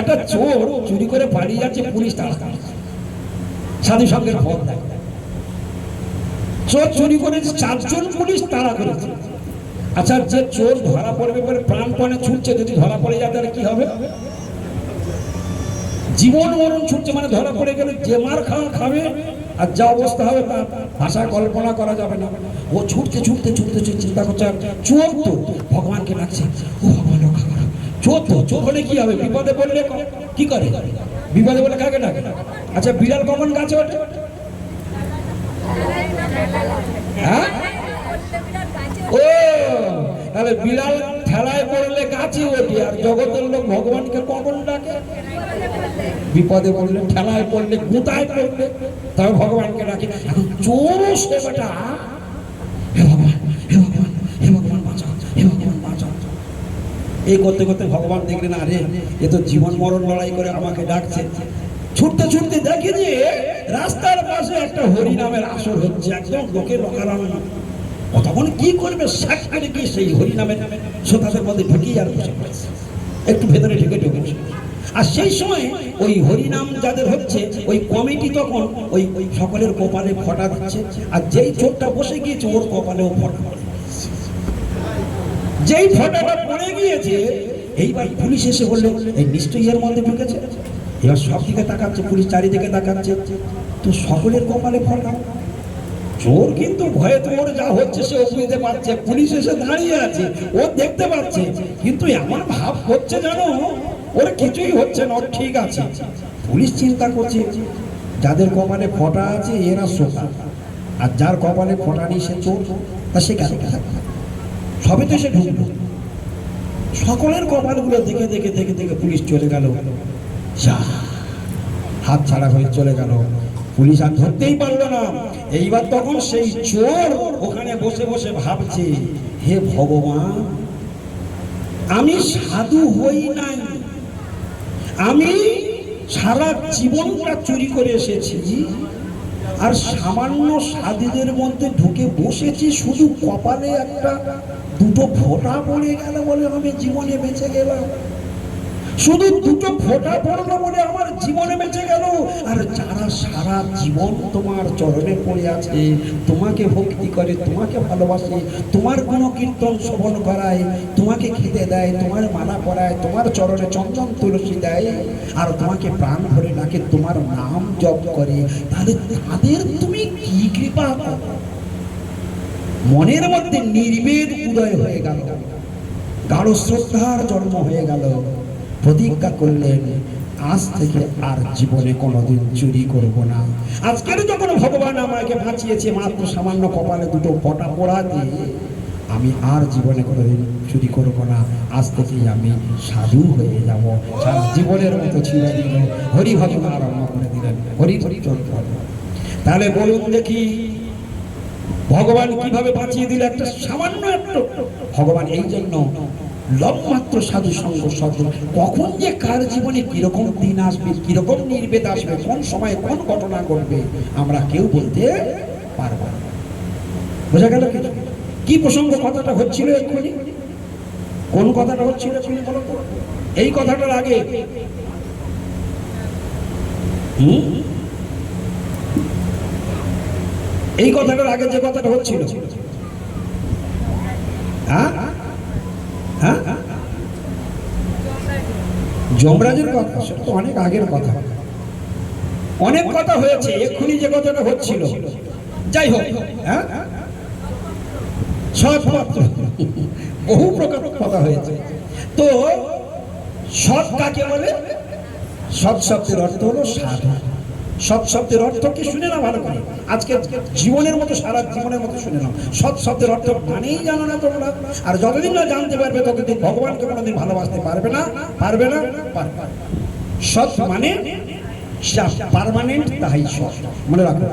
একটা চোর চুরি করে পালিয়ে যাচ্ছে, পুলিশ তাড়া, সাধু সঙ্গের ফল দেয়। চোর চুরি করেছে, 4 জন পুলিশ তাড়া করেছে। আচ্ছা, যে চোর ধরা পড়বে বলে প্রাণপণে ছুটছে, যদি ধরা পড়ে যায় তাহলে কি হবে? জীবন মরণ ছুটছে, মানে ধরা পড়ে গেলে যে মার খাবে, আর যা অবস্থা হবে তার ভাষা কল্পনা করা যাবে না। ও ছুটতে ছুটতে ছুটতে চিন্তা করছে, চোর তো ভগবানকে ডাকছে, ও ভগবান রক্ষা করো। চোর হলে কি হবে? বিপদে পড়লে কি করে? বিপদে বলে কাকে ডাকে? আচ্ছা, বিড়াল কখন গাছে ওঠে? হ্যাঁ, ও তাহলে বিড়াল ঠেলায় পড়লে গাছে ওঠে, আর জগতের লোক ভগবানকে কখন ডাকে? বিপদে পড়লে, ঠেলায় পড়লে, গুতায় পড়লে, তবে ভগবানকে ডাকে। এখন চোর সেবাটা, হে ভগবান, হে ভগবান, হে ভগবান বাঁচাও, হে ভগবান বাঁচাও, এই করতে করতে ভগবান দেখলেন, আরে এ তো জীবন মরণ লড়াই করে আমাকে ডাকছে। ছুটতে ছুটতে দেখে যে রাস্তার পাশে একটা হরি নামের আসর হচ্ছে, একদম লোকের লোকারণ্য। তখন কি করবে? শাক করে গিয়ে সেই হরি নামের শ্রোতাদের মধ্যে ঢুকিয়ে আর বসে পড়েছে, একটু ভেতরে ঢুকে ঢুকে। আর সেই সময় ওই হরিনাম যাদের হচ্ছে, ওই কমিটি তখন ওই সকলের কপালে ফোঁটা দিচ্ছে, আর যেই চোরটা বসে গিয়েছে ওর কপালেও ফোঁটা পড়ে গিয়েছে। যেই ফোঁটাটা পড়ে গিয়েছে, এইবার পুলিশ এসে বললো এই নিশ্চয়ই এর মধ্যে ঢুকেছে। এবার সব দিকে তাকাচ্ছে পুলিশ, চারিদিকে তাকাচ্ছে, তো সকলের কপালে ফোঁটা। চোর কিন্তু ভয়ে তো ওর যা হচ্ছে সে বুঝতে পারছে, পুলিশ এসে দাঁড়িয়ে আছে, ও দেখতে পাচ্ছে, কিন্তু এমন ভাব হচ্ছে জানো ওর কিছুই হচ্ছে না, ওর ঠিক আছে। পুলিশ চিন্তা করছে যাদের কপালে ফোঁটা আছে এরা শ্রোতা, আর যার কপালে ফোঁটা নেই সে চোর, তা সে কেন সবে তো সে ঢুকলো। সকলের কপালগুলো দেখে দেখে দেখে দেখে পুলিশ চলে গেল, হাত ছাড়া হয়ে চলে গেল। পুলিশ আর ধরতেই পারলো না। এইবার তখন সেই চোর ওখানে বসে বসে ভাবছে, হে ভগবান, আমি সাধু হই নাই, আমি সারা জীবনটা চুরি করে এসেছি, আর সামান্য সাধুদের মধ্যে ঢুকে বসেছি, শুধু কপালে একটা দুটো ফোঁটা পড়ে গেল বলে আমি জীবনে বেঁচে গেলাম, শুধু দুটো ফোঁটা পড়লো বলে আমার জীবনে বেঁচে গেল। আর যারা সারা জীবন তোমার চরণে পড়ে আছে, তোমাকে ভক্তি করে, তোমাকে ভালোবাসে, তোমার কোনো কীর্তন শ্রবণ করায়, তোমাকে খেতে দেয়, তোমার মালা পরায়, তোমার চরণে চন্দন তুলসী দেয়, আর তোমাকে প্রাণ ভরে ডাকে, তোমার নাম জপ করে, তাহলে তাদের তুমি কি কৃপা করো? মনের মধ্যে নির্বেদ উদয় হয়ে গেল, গাঢ় শ্রদ্ধার জন্ম হয়ে গেল। প্রতিজ্ঞা করলেন, আজ থেকে আর জীবনে কোনোদিন চুরি করব না। আজকের যখন ভগবান আমাকে বাঁচিয়েছে মাত্র সামান্য কপালে দুটো ফোঁটা পড়া দিয়ে, আমি আর জীবনে কোনোদিন চুরি করব না। আজ থেকেই আমি সাধু হয়ে যাব। সারা জীবনের মতো ছিঁড়ে দিল, হরি ভজন আরম্ভ করে দিলেন, হরি হরি চন্দ্র। তাহলে বলুন দেখি, ভগবান কিভাবে বাঁচিয়ে দিল একটা সামান্য একটু? ভগবান এই জন্য লবমাত্র সাধু সঙ্গ শব্দ, কখন যে কার জীবনে কিরকম দিন আসবে, কিরকম নির্বেদ আসবে, কোন সময় কোন ঘটনা ঘটবে, আমরা কেউ বলতে পারবো না। বোঝা গেল কিছু? কি প্রসঙ্গ কথাটা হচ্ছিল এক্ষুনি? কোন কথাটা হচ্ছিল তুমি বলো তো? এই কথাটার আগে এই কথাটার আগে যে কথাটা হচ্ছিল, হ্যাঁ হ্যাঁ, যমরাজের কথা, সেটা তো অনেক আগের কথা, অনেক কথা হয়েছে। এক্ষুনি যে কথাটা হচ্ছিল, যাই হোক, হ্যাঁ, সৎ পাত্র, বহু প্রকার কথা হয়েছে। তো সৎ কাকে বলে? সৎ শব্দের অর্থ হলো সাধু। সৎ শব্দের অর্থ কি শুনে না ভালো করে? আজকে জীবনের মতো, সারা জীবনের মতো শুনে নাও। সৎ শব্দের অর্থ মানেই জানো না তোমরা। আর যতদিন না জানতে পারবে ততদিন ভগবানকে কোনোদিন ভালোবাসতে পারবে না, পারবে না, পারবে। সৎ মানে যা পার্মানেন্ট, তাই সৎ। মনে রাখো,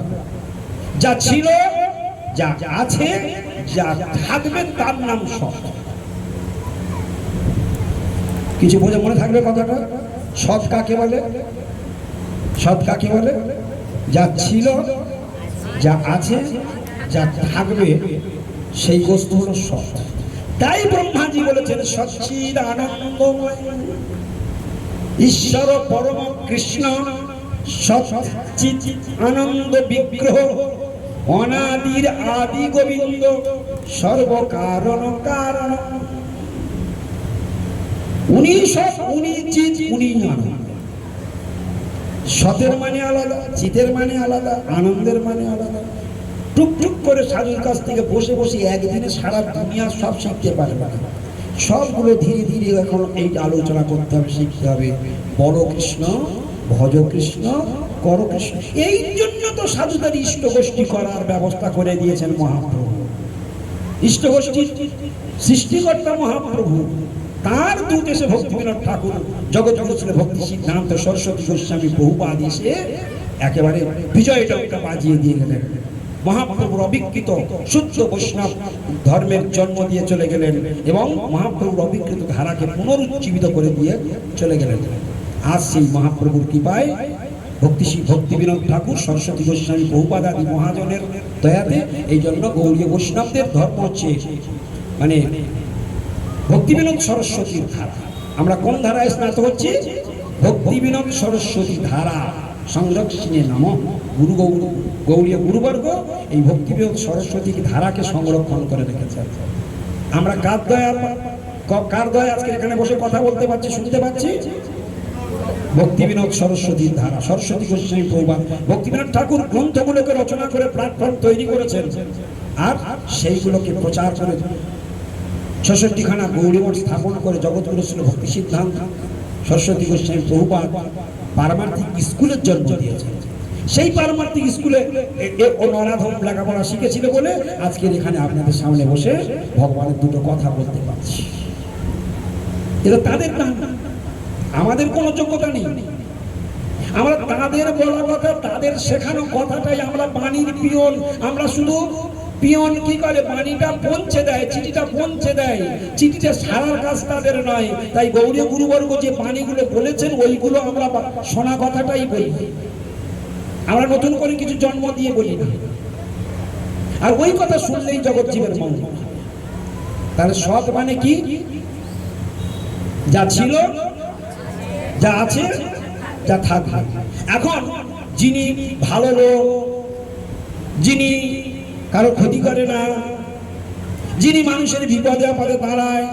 যা ছিল, যা আছে, যা থাকবে, তার নাম সৎ। কিছু বোঝা মনে থাকবে কথাটা? সৎ কাকে বলে? সৎ কাকে বলে? যা ছিল, যা আছে, যা থাকবে, সেই বস্তু হলো সৎ। তাই ব্রহ্মাজি বলেছেন, সচ্চিদ আনন্দময় ঈশ্বর পরম কৃষ্ণ, সচ্চিদ আনন্দ বিগ্রহ, অনাদির আদি গোবিন্দ, সর্বকারণ কারণ। উনি সৎ, উনি চিৎ, উনি আনন্দ। সতের মানে আলাদা, চিতের মানে আলাদা, আনন্দের মানে আলাদা। টুকটুক করে সাধুর কাছ থেকে বসে বসে একদিনে সারা দুনিয়া সব শিখতে পারবে না। সবগুলো ধীরে ধীরে এখন এই আলোচনা করতে হবে, শিখতে হবে। বড় কৃষ্ণ, ভজ কৃষ্ণ, কর কৃষ্ণ। এই জন্য তো সাধুদের ইষ্ট গোষ্ঠী করার ব্যবস্থা করে দিয়েছেন মহাপ্রভু। ইষ্ট গোষ্ঠীর সৃষ্টিকর্তা মহাপ্রভু, তার দূত এসে ভক্তিবিনোদ ঠাকুর, জগৎগুরু ভক্তি সিদ্ধান্ত সরস্বতী গোস্বামী বহুপাদ এসে একেবারে বিজয়টা বাজিয়ে দিয়ে গেলেন। মহাপ্রভুর অবিকৃত শুদ্ধ বৈষ্ণব ধর্মের জন্ম দিয়ে চলে গেলেন এবং মহাপ্রভুর অবিকৃত ধারাকে পুনরুজ্জীবিত করে দিয়ে চলে গেলেন। আজ সেই মহাপ্রভুর কৃপায় ভক্তিবিনোদ ঠাকুর, সরস্বতী গোস্বামী বহুপাদ আদি মহাজনের দয়াতে, এই জন্য গৌড়ীয় বৈষ্ণবদের ধর্ম হচ্ছে মানে ভক্তিবিনোদ সরস্বতীর ধারা। আমরা কোন ধারায় স্নাত হচ্ছি? ভক্তিবিনোদ সরস্বতী ধারা। সংরক্ষণে নাম গুরু গৌড়ীয় গুরুবর্গ এই ভক্তিবিনোদ সরস্বতী ধারাকে সংরক্ষণ করে রেখেছে। আমরা কার দয়া আজকে এখানে বসে কথা বলতে পারছি, শুনতে পাচ্ছি? ভক্তিবিনোদ সরস্বতীর ধারা। সরস্বতী গোস্বামী প্রভুপাদ ভক্তিবিনোদ ঠাকুর গ্রন্থগুলোকে রচনা করে প্ল্যাটফর্ম তৈরি করেছেন, আর সেইগুলোকে প্রচার করে ৬৬খানা গৌরীমঠ স্থাপন করে জগৎগুরু শ্রী ভক্তি সিদ্ধান্ত সরস্বতী গোস্বামী প্রভুপাদ পারমার্থিক স্কুলের জন্ম দিয়েছে। সেই পারমার্থিক স্কুলে ও নরাধম লেখাপড়া শিখেছিল বলে আজকের এখানে আপনাদের সামনে বসে ভগবানের দুটো কথা বলতে পারছি। এটা তাদের নাম, আমাদের কোনো যোগ্যতা নেই। আমরা তাদের বলা কথা, তাদের শেখানো কথাটাই আমরা বাণীর পিয়ন। আমরা শুধু পিয়ন কি করে, বাণীটা পৌঁছে দেয়, চিঠিটা পৌঁছে দেয়, চিঠিটা সারার কাজ তাদের নয়। তাই গৌড়ীয় গুরুবর্গ যে বাণীগুলো বলেছেন ওইগুলো আমরা শোনা কথাটাই বলি। আমরা নতুন করে কিছু জন্ম দিয়ে বলি না, আর ওই কথা শুনলেই জগৎ জীবের মঙ্গল। তাহলে সৎ মানে কি? যা ছিল, যা আছে, যা থাকবে। এখন যিনি ভালো লোক, যিনি কারো ক্ষতি করে না, যিনি মানুষের বিপদে আপদে দাঁড়ায়,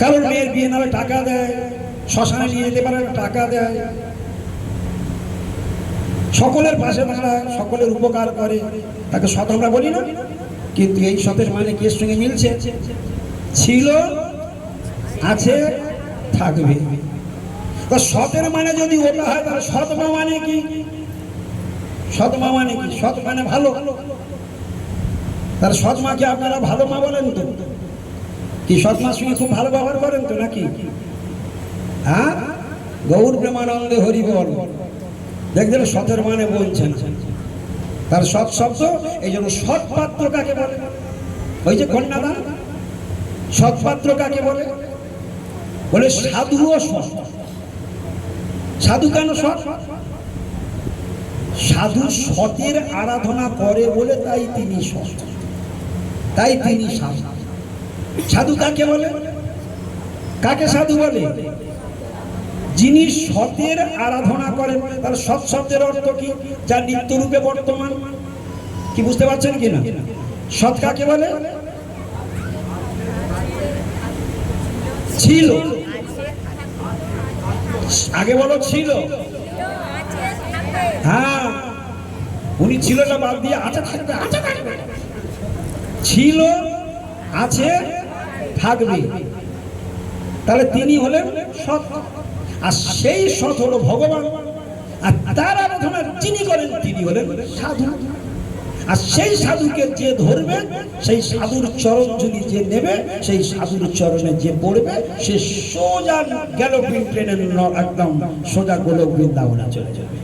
কারোর মেয়ের বিয়ে নামে টাকা দেয়, শ্মশানে নিয়ে যেতে পারে টাকা দেয়, সকলের পাশে দাঁড়ায়, সকলের উপকার করে, তাকে সৎ আমরা বলি না? কিন্তু এই সতের মানে কি এর সঙ্গে মিলছে? ছিল, আছে, থাকবে। তো সতের মানে যদি ওটা হয় তাহলে সৎমা মানে কি? সৎমা মানে কি? সৎ মানে ভালো। তাহলে সৎমাকে আপনারা ভালো মা বলেন তো? কি সৎমার সঙ্গে খুব ভালো ব্যবহার করেন তো নাকি? হ্যাঁ, গৌর প্রেমানন্দে হরি বল। দেখবেন সতের মানে বলছেন। তার সৎ শব্দ, এই জন্য সৎ পাত্র কাকে বলে? ওই যে কন্যাদান, সৎ পাত্র কাকে বলে? বলে সাধুও সৎ। সাধু কেন সৎ? সাধু সতের আরাধনা করে বলে তাই তিনি সৎ, তাই তিনি সাধু। সাধু কাকে বলে? কাকে সাধু বলে? যিনি সতের আরাধনা করেন। তার সৎ শব্দের অর্থ কি? যা নিত্যরূপে বর্তমান। কি বুঝতে পারছেন কিনা? সৎ কাকে বলে? ছিল, আগে বলো ছিল। হ্যাঁ, উনি ছিল না বাদ দিয়ে আছে থাকবে, আছে থাকবে। ছিল, আছে, থাকবে। তাহলে তিনি হলেন সৎ। আর সেই সৎ হলো ভগবান। আর তার আরাধনা যিনি করেন তিনি হলেন সাধু। আর সেই সাধুকে যে ধরবে, সেই সাধুর চরণ যদি যে নেবে, সেই সাধুর চরণে যে পড়বে, সে সোজা গ্যালোপিং ট্রেনের একদম সোজা গোলক বৃন্দাবনে চলে যাবে।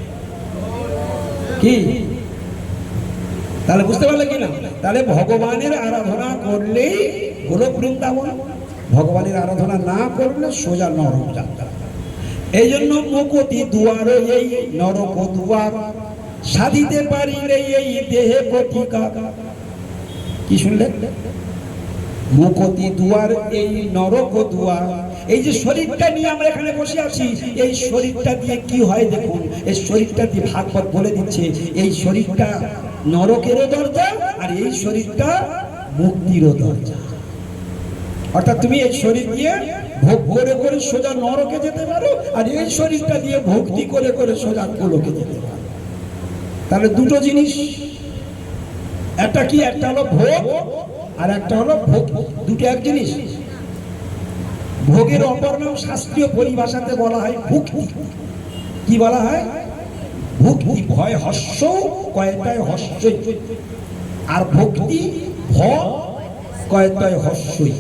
কি তাহলে বুঝতে পারলে কিনা? তাহলে ভগবানের আরাধনা করলেই গোলক বৃন্দাবন, ভগবানের আরাধনা না করলে সোজা নরক যাত্রা। এই জন্য মুকতি দুয়ার, এই নরক দুয়ার সাধিতে পারিলে এই দেহে প্রতিকা। কি শুনলেন? মুকতি দুয়ার, এই নরক দুয়ার। এই যে শরীরটা নিয়ে আমরা এখানে বসে আছি, এই শরীরটা দিয়ে কি হয় দেখুন। এই শরীরটা দিয়ে ভাগবত বলে দিচ্ছে, এই শরীরটা নরকেরও দরজা, আর এই শরীরটা মুক্তিরও দরজা। অর্থাৎ তুমি এই শরীর দিয়ে ভোগ করে করে সোজা নরকে যেতে পারো, আর এই শরীরটা দিয়ে ভক্তি করে করে সোজা গোলকে যেতে পারো। তাহলে দুটো জিনিস, একটা কি? একটা হলো ভোগ, আর একটা হলো ভোগ। দুটো এক জিনিস। ভোগের অপর নাম শাস্ত্রীয় পরিভাষাতে বলা হয় ভুক্তি। কি বলা হয়? ভুক্তি। ভয় হস্য, কয়টায় হস্যই। আর ভক্তি ভ কয়টায় হস্যই।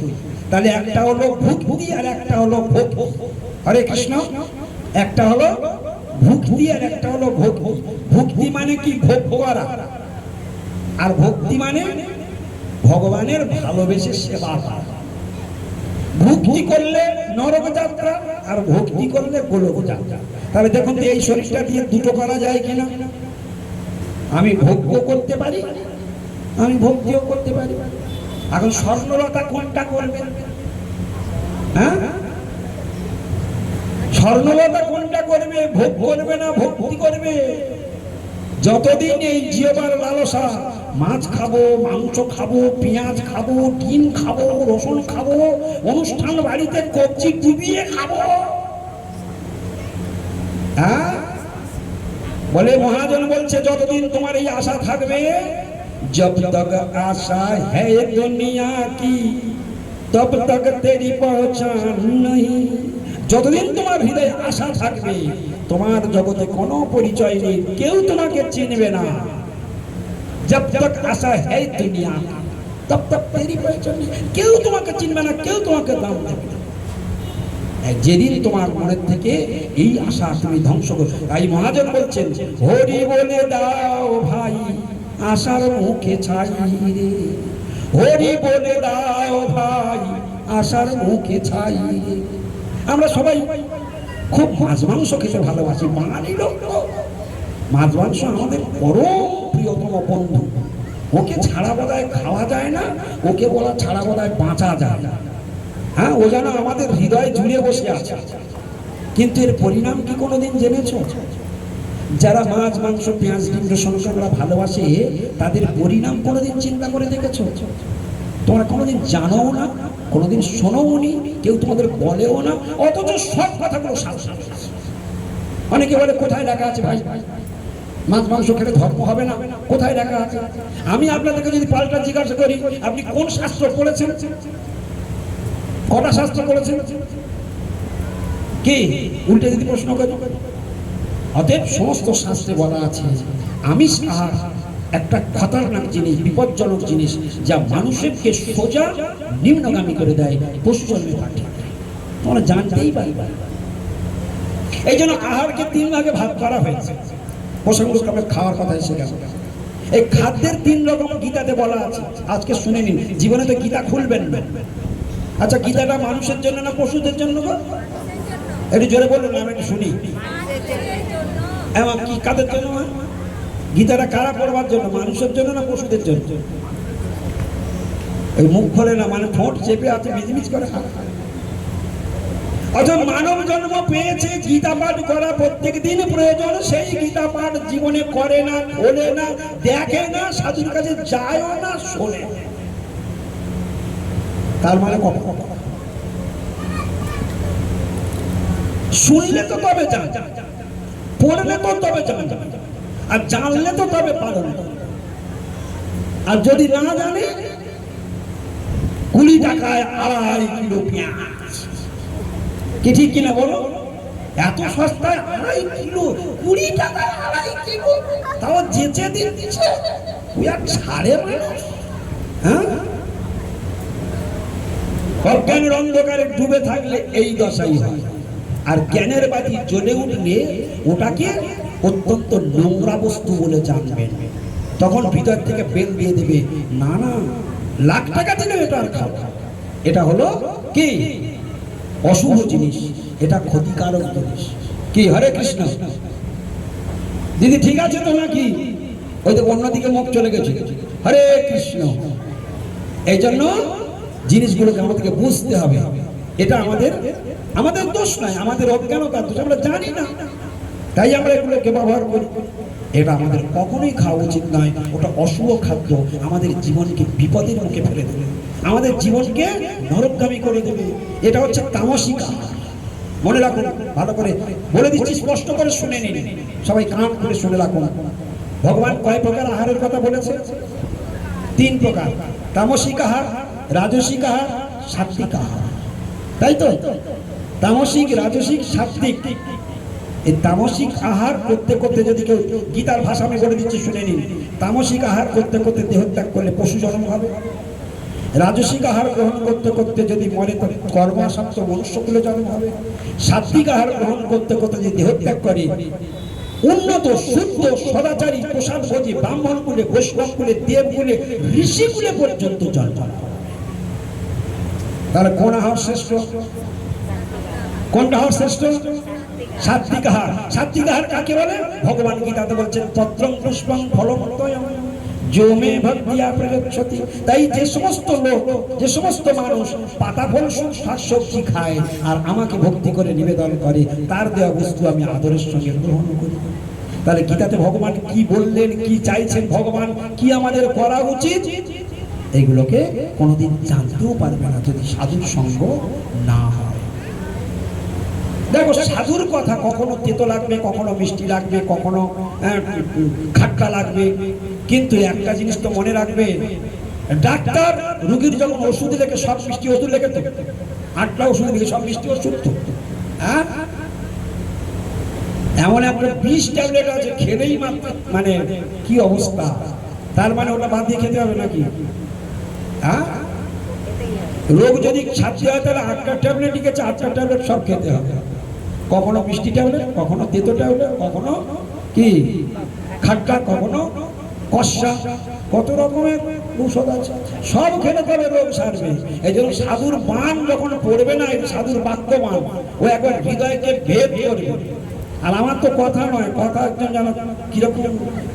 তাহলে একটা হলো ভুক্তি আর একটা হলো ভোগ। হরে কৃষ্ণ। একটা হলো ভুক্তি আর একটা হলো ভোগ। ভুক্তি মানে কি? ভোগ করা। আর ভক্তি মানে ভগবানের ভালোবেসে সেবা করা। ভক্তি করলে নরক যাত্রা, আর ভক্তি করলে গোলক যাত্রা। তাহলে দেখুন তো এই শরীরটা দিয়ে দুটো করা যায় কিনা? আমি ভোগ্য করতে পারি, আমি ভক্তিও করতে পারি। এখন স্বর্ণলতা কোনটা করবে? হ্যাঁ, স্বর্ণলতা কোনটা করবে? ভোগ করবে না ভক্তি করবে? যতদিন এই জিহ্বার লালসা, মাছ খাবো, মাংস খাবো, পেঁয়াজ খাবো, ডিম খাবো, রসুন খাবো, অনুষ্ঠান বাড়িতে কবজি ডুবিয়ে খাবো, হ্যাঁ বলে মহাজন বলছে, যতদিন তোমার এই আশা থাকবে, जब तक आशा है दुनिया की तब तक तेरी पहचान नहीं। যতদিন তোমার হৃদয়ে আশা থাকবে, তোমার জগতে কোনো পরিচয় নেই, কেউ তোমাকে চিনবে না। जब तक आशा है दुनिया तब तक तेरी पहचान नहीं। কেউ তোমাকে চিনবে না, কেউ তোমাকে দাম দেবে না। যেদিন তোমার মনের থেকে এই আশা তুমি ধ্বংস করবে। তাই মহাজন বলছেন, হরি বলে দাও ভাই আশার মুখে ছাই রে, হরি বলে দাও ভাই আশার মুখে ছাই রে। আমরা সবাই খুব মাছ মাংস খেতে ভালোবাসি, বাঙালি লোক। মাছ মাংস আমাদের পরম প্রিয়তম বন্ধু, ওকে ছাড়া বোধহয় খাওয়া যায় না, ওকে বলা ছাড়া বোধহয় বাঁচা যায় না। হ্যাঁ, ও যেন আমাদের হৃদয়ে জুড়ে বসে আছে। কিন্তু এর পরিণাম কি কোনোদিন জেনেছ? যারা মাছ মাংস পেঁয়াজ ডিম রসুনরা ভালোবাসে, তাদের পরিণাম কোনোদিন চিন্তা করে দেখেছো? তোমরা কোনোদিন জানো না, কোনোদিন শোনোও নি, কেউ তোমাদের বলেও না, অথচ সব কথাগুলো শাস্ত্রে। অনেকে বলে কোথায় লেখা আছে ভাই মাছ মাংস খেলে ধর্ম হবে না? কোথায় লেখা আছে? আমি আপনাদেরকে যদি পাল্টা জিজ্ঞাসা করি, আপনি কোন শাস্ত্র পড়েছেন? কটা শাস্ত্র পড়েছেন? কি উল্টে যদি প্রশ্ন করি? অতএব সমস্ত শাস্ত্রে বলা আছে আমিষ আহার একটা খতরনাক জিনিস, বিপজ্জনক জিনিস, যা মানুষকে সোজা নিম্নগামী করে দেয়, পশু জন্মে পাঠিয়ে দেয়। তোমরা জানতেই পারবে। এই জন্য আহারকে 3 ভাগে ভাগ করা হয়েছে। প্রসঙ্গক্রমে খাওয়ার কথা এসে গেল। এই খাদ্যের 3 রকম গীতাতে বলা আছে। আজকে শুনে নিন, জীবনে তো গীতা খুলবেন না। আচ্ছা, গীতাটা মানুষের জন্য না পশুদের জন্য? একটু জোরে বলুন, আমি একটু শুনি। কি কাদের জন্য? গীতাটা কারা পড়বার জন্য? মানুষের জন্য না পশুদের জন্য? এই মুখ খোলে না, মানে ঠোঁট চেপে আছে, মিজমিজ করে। অর্থাৎ মানব জন্ম পেয়েছে, গীতা পাঠ করা প্রত্যেক দিন প্রয়োজন। সেই গীতা পাঠ জীবনে করে না, খোলে না, দেখে না, সাধুর কাছে যায়ও না, শোনে। তার মানে শুনলে তো তবে জান, পড়লে তো তবে জান, আর জানলে তো তবে পালন। আর যদি না জানে, 20 টাকায় 2.5 কিলো পেঁয়াজ, কি ঠিক কিনা বলো? এত সস্তায় 2.5 কিলো, 20 টাকায় 2.5 কিলো, তাও যেচে দিচ্ছে। ওই আর ছাড়ে মানুষ? হ্যাঁ, অজ্ঞানের অন্ধকারে ডুবে থাকলে এই দশাই হয়। আর জ্ঞানের বাতি জ্বলে উঠলে ওটাকে অত্যন্ত নোংরা বস্তু বলে জানবেন। তখন ভিতর থেকে বেল দিয়ে দেবে, না না, লাখ টাকা দিলে এটা আর খাও। এটা হলো কি অশুভ জিনিস, এটা ক্ষতিকারক জিনিস। কি হরে কৃষ্ণ? দিদি ঠিক আছে তো নাকি? ওই তো অন্যদিকে মুখ চলে গেছে। হরে কৃষ্ণ। এই জন্য জিনিসগুলোকে আমাদেরকে বুঝতে হবে। এটা আমাদের দোষ নয়, আমাদের অজ্ঞানতার দোষ। আমরা জানি না, তাই আমরা এগুলোকে ব্যবহার করি। এটা আমাদের কখনোই খাওয়া উচিত নয়। ওটা অশুভ খাদ্য, আমাদের জীবনকে বিপদের মুখে ফেলে দেবে, আমাদের জীবনকে নরকগামী করে দেবে। এটা হচ্ছে তামসিক আহার। মনে রাখুন, ভালো করে বলে দিচ্ছি, স্পষ্ট করে শুনে নিন, সবাই কান করে শুনে রাখুন। ভগবান কয় প্রকার আহারের কথা বলেছে? 3 প্রকার: তামসিক আহার, রাজসিক আহার, সাত্বিক আহার। তাই তো? তামসিক, রাজসিক, সাত্বিক। এই তামসিক আহার করতে করতে যদি কেউ, গীতার ভাষা আমি বলে দিচ্ছি শুনে নিন, তামসিক আহার করতে করতে দেহত্যাগ করলে পশু জন্ম হবে। রাজসিক আহার গ্রহণ করতে করতে যদি মরে, তো কর্মাসক্ত মনুষ্যকুলে জন্ম হবে। সাত্বিক আহার গ্রহণ করতে করতে যদি দেহত্যাগ করে, উন্নত শুদ্ধ সদাচারী প্রসাদভোজী ব্রাহ্মণ কুলে, বৈষ্ণব কুলে, দেব কুলে, ঋষি কুলে পর্যন্ত জন্ম হবে। তাহলে কোন আহার শ্রেষ্ঠ? কোনটা আহার শ্রেষ্ঠ? সাত্বিক আহার। সাত্বিক আহার কাকে বলে? ভগবান গীতাতে বলছেন, পত্রং পুষ্পং ফলং তোয়ং যো মে ভক্তিয়া প্রযচ্ছতি। তাই যে সমস্ত লোক, যে সমস্ত মানুষ পাতা ফল শাকসবজি খায় আর আমাকে ভক্তি করে নিবেদন করে, তার দেওয়া বস্তু আমি আদরের সঙ্গে গ্রহণ করি। তাহলে গীতাতে ভগবান কি বললেন, কি চাইছেন, ভগবান কি আমাদের করা উচিত, এইগুলোকে কোনোদিন জানতেও পারবে না যদি সাধুর সঙ্গ না হয়। দেখো, সাধুর কথা কখনো তেতো লাগবে, কখনো মিষ্টি লাগবে, কখনো খাট্টা লাগবে, কিন্তু একটা জিনিস তো মনে রাখবে, ডাক্তার রোগীর যখন ওষুধ লেখে, সব মিষ্টি ওষুধ লেখে তো? 8টা ওষুধ লিখে সব মিষ্টি ওষুধ তো? হ্যাঁ, এমন একটা 20 ট্যাবলেট আছে, খেলেই মানে কি অবস্থা। তার মানে ওটা বাদ দিয়ে খেতে হবে নাকি? হ্যাঁ, রোগ যদি ছাড়তে হয় তাহলে 8টা ট্যাবলেট লিখেছে, 8টা ট্যাবলেট সব খেতে হবে। কখনো মিষ্টি ট্যাবলেট, কখনো তেতো ট্যাবলেট, কখনো কি খাট্টা, কখনো কষা, কত রকমের ঔষধ আছে, সব খেলে তবে রোগ সারবে। এই জন্য সাধুর বাণ যখন পড়বে না, সাধুর বাক্য বাণ, ও একবার হৃদয়কে ভেদ করবে। আর আমার তো কথা নয়, কথা একজন জানো কিরকম,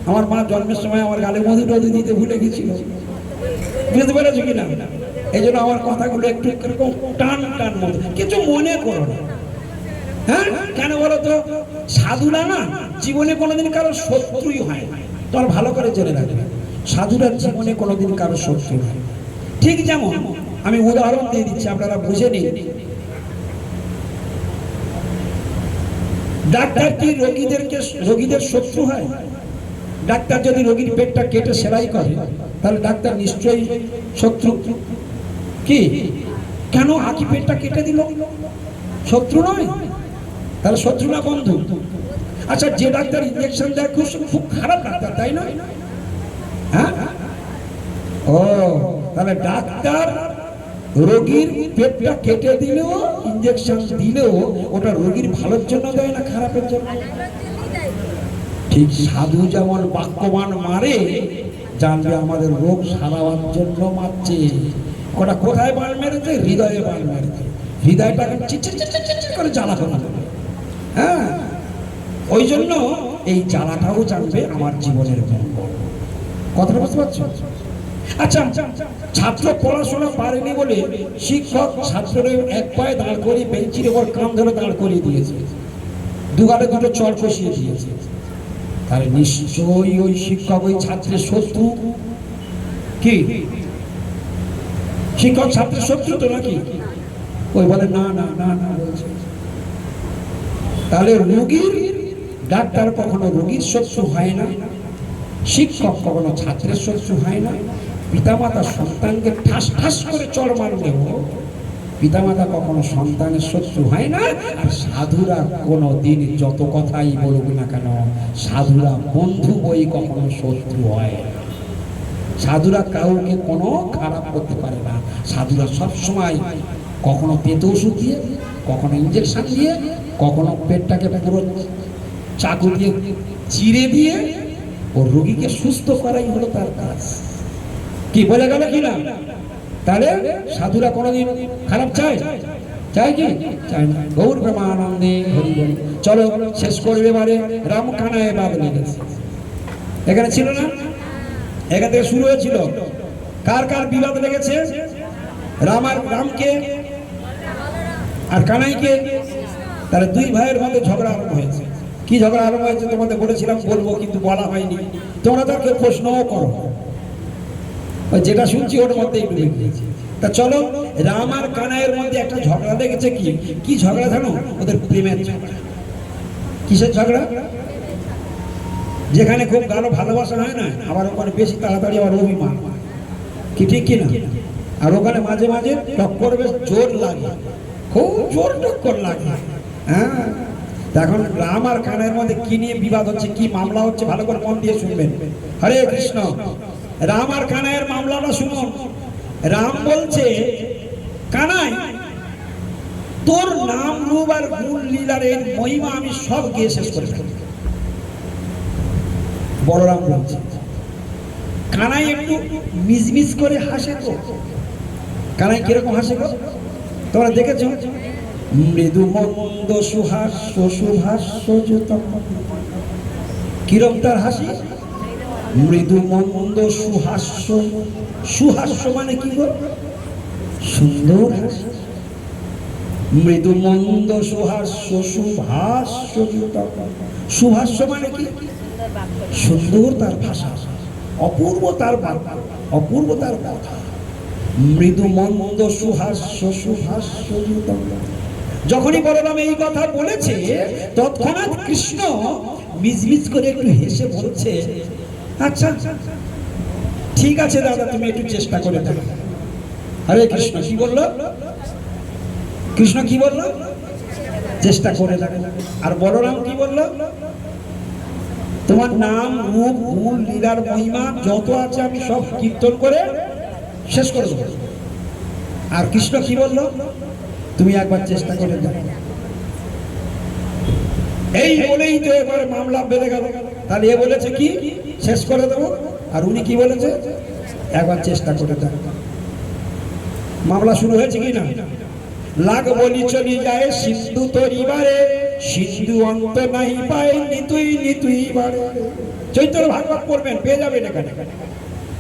আমার মা জন্মের সময় আমার গালে মধু টধু দিতে ভুলে গেছিল, বুঝতে পেরেছো কিনা? এই জন্য আমার কথাগুলো একটু এরকম টান টান মতো, কিছু মনে করো না। হ্যাঁ, কেন বলো তো? সাধুরা না জীবনে কোনোদিন কারো শত্রুই হয় না, তোমার ভালো করে জেনে রাখবে। সাধুরা জীবনে কোনোদিন কারো শত্রু হয়। ঠিক যেমন আমি উদাহরণ দিয়ে দিচ্ছি, আপনারা বুঝে নিন। ডাক্তার কি রোগীদের শত্রু হয়? ডাক্তার যদি রোগীর পেটটা কেটে সেলাই করে, তাহলে ডাক্তার নিশ্চয়ই শত্রু। কি কেন আকি পেটটা কেটে দিল? শত্রু নয়, তাহলে শত্রু না বন্ধু? আচ্ছা, যে ডাক্তার ইনজেকশন দেয় খুব খারাপ ডাক্তার, তাই না? হ্যাঁ, ও তাহলে ডাক্তার রোগীর পেটটা কেটে দিলেও, ইনজেকশন দিলেও ওটা রোগীর ভালোর জন্য দেয় না খারাপের জন্য? ঠিক সাধু যেমন বাক্যবান মারে, জানবে আমাদের রোগ সারাবার জন্য মারছে। ওটা কোথায় বাল মেরেছে? হৃদয়ে বাল মেরেছে। হৃদয়টাকে চিচিচিচিচি করে জ্বালা করা। হ্যাঁ, ওই জন্য এই জ্বালাটাও জানবে আমার জীবনের মঙ্গল। কথাটা বুঝতে পারছো? আচ্ছা, ছাত্র পড়াশোনা পারেনি বলে শিক্ষক ছাত্রের এক পায়ে দাঁড় করিয়ে বেঞ্চির ওপর কান ধরে দাঁড় করিয়ে দিয়েছে, দুগালে দুটো চড় কষিয়ে দিয়েছে, তাহলে নিশ্চয়ই ওই শিক্ষক ওই ছাত্রের শত্রু। কি শিক্ষক ছাত্রের শত্রু তো নাকি? ওই বলে না না না না বলছে। তাহলে রোগীর ডাক্তার কখনো রোগীর শত্রু হয় না, শিক্ষক কখনো ছাত্রের শত্রু হয় না, পিতামাতা সন্তানকে ঠাস ঠাস করে চড় মারলেও পিতামাতা কখনো সন্তানের শত্রু হয় না। আর সাধুরা কোনো দিন যত কথাই বলুক না কেন, সাধুরা বন্ধু বই কখনো শত্রু হয় না। সাধুরা কাউকে কোনো খারাপ করতে পারে না। সাধুরা সবসময় কখনো পেটে ওষুধ দিয়ে, কখনো ইঞ্জেকশন দিয়ে, কখনো পেটটাকে পুরো চাকু দিয়ে চিরে দিয়ে ও রোগীকে সুস্থ করাই হলো তার কাজ। কি বলে গেল কি না? তাহলে সাধুরা কোনোদিন খারাপ চায়? চায় কি? চায় না। গৌর প্রেমানন্দে হরি বল। চলো শেষ করবে এবারে রাম কানায় বাদ লেগেছে। এখানে ছিল না? এখান থেকে শুরু হয়েছিল। কার কার বিবাদ লেগেছে? রামকে আর কানাইকে। তাহলে দুই ভাইয়ের মধ্যে ঝগড়া আরম্ভ হয়েছে। কি ঝগড়া আরম্ভ হয়েছে তোমাদের বলেছিলাম বলবো, কিন্তু বলা হয়নি। তোমরা তাকে প্রশ্নও করো, যেটা শুনছি ওর মধ্যেই ডুবে গিয়েছি। তা চলো, রাম আর কানাইয়ের মধ্যে একটা ঝগড়া লেগেছে। কি ঝগড়া জানো? ওদের প্রেমের ঝগড়া। কিসের ঝগড়া? যেখানে খুব গাঢ় ভালোবাসা হয় না, আবার ওখানে বেশি তাড়াতাড়ি আবার অভিমান। কি ঠিক কিনা? আর ওখানে মাঝে মাঝে টক্কর বেশ জোর লাগে, খুব জোর টক্কর লাগে। হ্যাঁ, এখন রাম আর কানাইয়ের মধ্যে কি নিয়ে বিবাদ হচ্ছে, কি মামলা হচ্ছে, ভালো করে মন দিয়ে শুনবেন। হরে কৃষ্ণ। রাম আর কানাইয়ের মামলাটা শুনুন। রাম বলছে, কানাই তোর নাম রূপ আর গুণ লীলার এর মহিমা আমি সব গিয়ে শেষ করে ফেলব। বলরাম বলছে। কানাই একটু মিজমিজ করে হাসে। তো কানাই কিরকম হাসে গো তোমরা দেখেছো? মৃদু মন্দ সুহাস্য সুভাষ্য যুতম। কিরকম তার হাসি? মৃদু মন্দ সুহাস্য। সুহাস্য মানে কি গো? সুন্দর হাসি। মৃদু মন্দ সুহাস্য সুভাষ্য যুতম। সুভাষ্য মানে কি? সুন্দর তার ভাষা, অপূর্ব তার বার্তা, অপূর্ব তার কথা। মৃদু মন্দ সুহাস্য সুভাষ্য যুতম। যখনই বলরাম এই কথা বলেছে, তৎক্ষণাৎ কৃষ্ণ মিজমিজ করে একটু হেসে বলছে, আচ্ছা ঠিক আছে দাদা, তুমি একটু চেষ্টা করে দেখো। হরে কৃষ্ণ। কি বললো কৃষ্ণ? কি বললো? চেষ্টা করে দেখো। আর বলরাম কি বললো? তোমার নাম রূপ গুণ লীলার মহিমা যত আছে আমি সব কীর্তন করে শেষ করে দেবো। আর কৃষ্ণ কি বললো? তুমি একবার চেষ্টা করে দেখো। এই বলেই তো এবারে মামলা বেড়ে গেল। তাহলে এ বলেছে কি শেষ করে দেবো, আর উনি কি বলেছে? একবার চেষ্টা করে দেখো। মামলা শুরু হয়েছে কি না? লাগ বলি চলি যায় সিন্ধু তরিবারে, সিন্ধু অন্ত নাহি পায় নিতুই নিতুই বারে। চৈতন্য ভাগবত পড়বেন, পেয়ে যাবেন এখানে।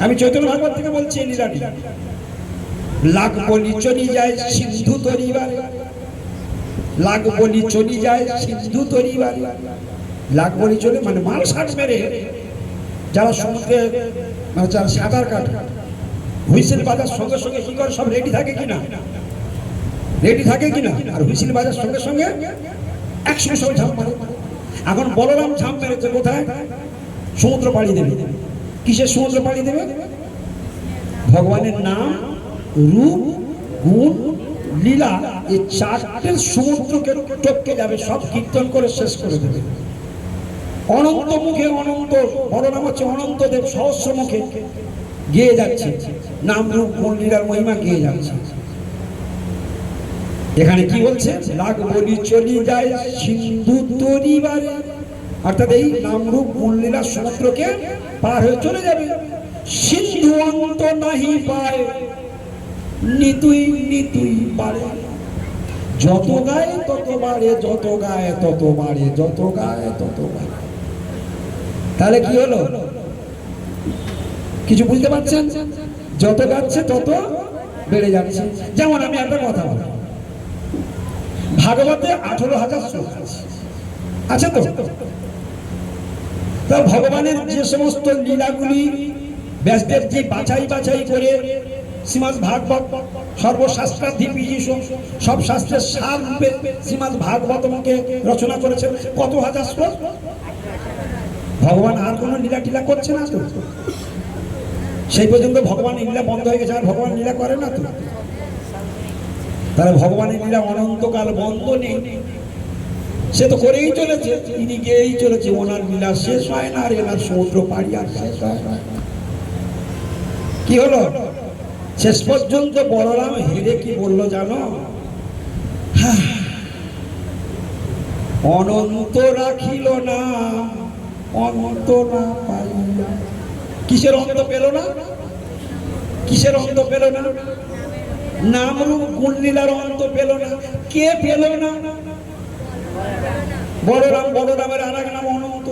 আমি চৈতন্য ভাগবত থেকে বলছি এই লীলাটি। লাগ বলি চলি যায় সিন্ধু তরিবারে, লাগ বলি চলি যায় সিন্ধু তরিবারে। লাগ বলি চলে মানে মাল ষাট মেরে যারা সমুদ্রে মানে যারা সাঁতার কাটে, হুইসেল বাজার সঙ্গে সঙ্গে কি করে, সব রেডি থাকে কিনা, রেডি থাকে কিনা, আর হুইসেল বাজার সঙ্গে সঙ্গে একসঙ্গে সবাই ঝাঁপ মারে। এখন বলরাম ঝাঁপ মেরেছে কোথায়? সমুদ্র পাড়ি দেবে। কিসের সমুদ্র পাড়ি দেবে? ভগবানের নাম, রূপ, গুণ, লীলা, এই চারটে সমুদ্রকে টপকে যাবে, সব কীর্তন করে শেষ করে দেবে। অনন্ত মুখে অনন্ত, বলরাম হচ্ছে অনন্ত দেব, সহস্র মুখে গেয়ে যাচ্ছে নাম, রূপ, গুণ, লীলার মহিমা গেয়ে যাচ্ছে। এখানে কি বলছে? লাগ বলি চলি যায় সিন্ধু তরিবারে, অর্থাৎ এই নাম, রূপ, গুণ, লীলা সমুদ্রকে পার হয়ে চলে যাবে। সিন্ধু অন্ত নাহি পায় নিতুই নিতুই বাড়ে। যত গায় তত বাড়ে, যত গায় তত বাড়ে, যত গায় তত বাড়ে। তাহলে কি হলো? কিছু বুঝতে পারছেন? যত গাচ্ছে তত বেড়ে যাচ্ছে। যেমন আমি একটা কথা বলি, ভাগবতে 18,000 শ্লোক আছে তো। তা ভগবানের যে সমস্ত লীলাগুলি ব্যাসদেব যে বাছাই বাছাই করে শ্রীমদ্ ভাগবত সর্বশাস্ত্রাধিপ যিশু সব শাস্ত্রের সার রূপে শ্রীমদ্ ভাগবতমকে রচনা করেছেন। কত হাজার শ্লোক? ভগবান আর কোনো লীলা টিলা করছে না তো? সেই পর্যন্ত ভগবানের লীলা বন্ধ হয়ে গেছে, আর ভগবান লীলা করে না তো? তাহলে ভগবানের লীলা অনন্তকাল বন্ধ নেই, সে তো করেই চলেছে, তিনি গিয়েই চলেছে। ওনার লীলা শেষ হয় না, আর এনার সমুদ্র পাড়ি আর শেষ হয় না। কি হলো? শেষ পর্যন্ত বলরাম হেরে কি বললো জানো? অনন্ত রাখিল না, অনন্ত না পাইয়া। কিসের অন্ত পেল না? কিসের অন্ত পেল না? নাম, রূপ, গুণ, লীলার অন্ত পেল না। কে পেল না? বলরাম। বলরামের আর এক নাম অনন্ত।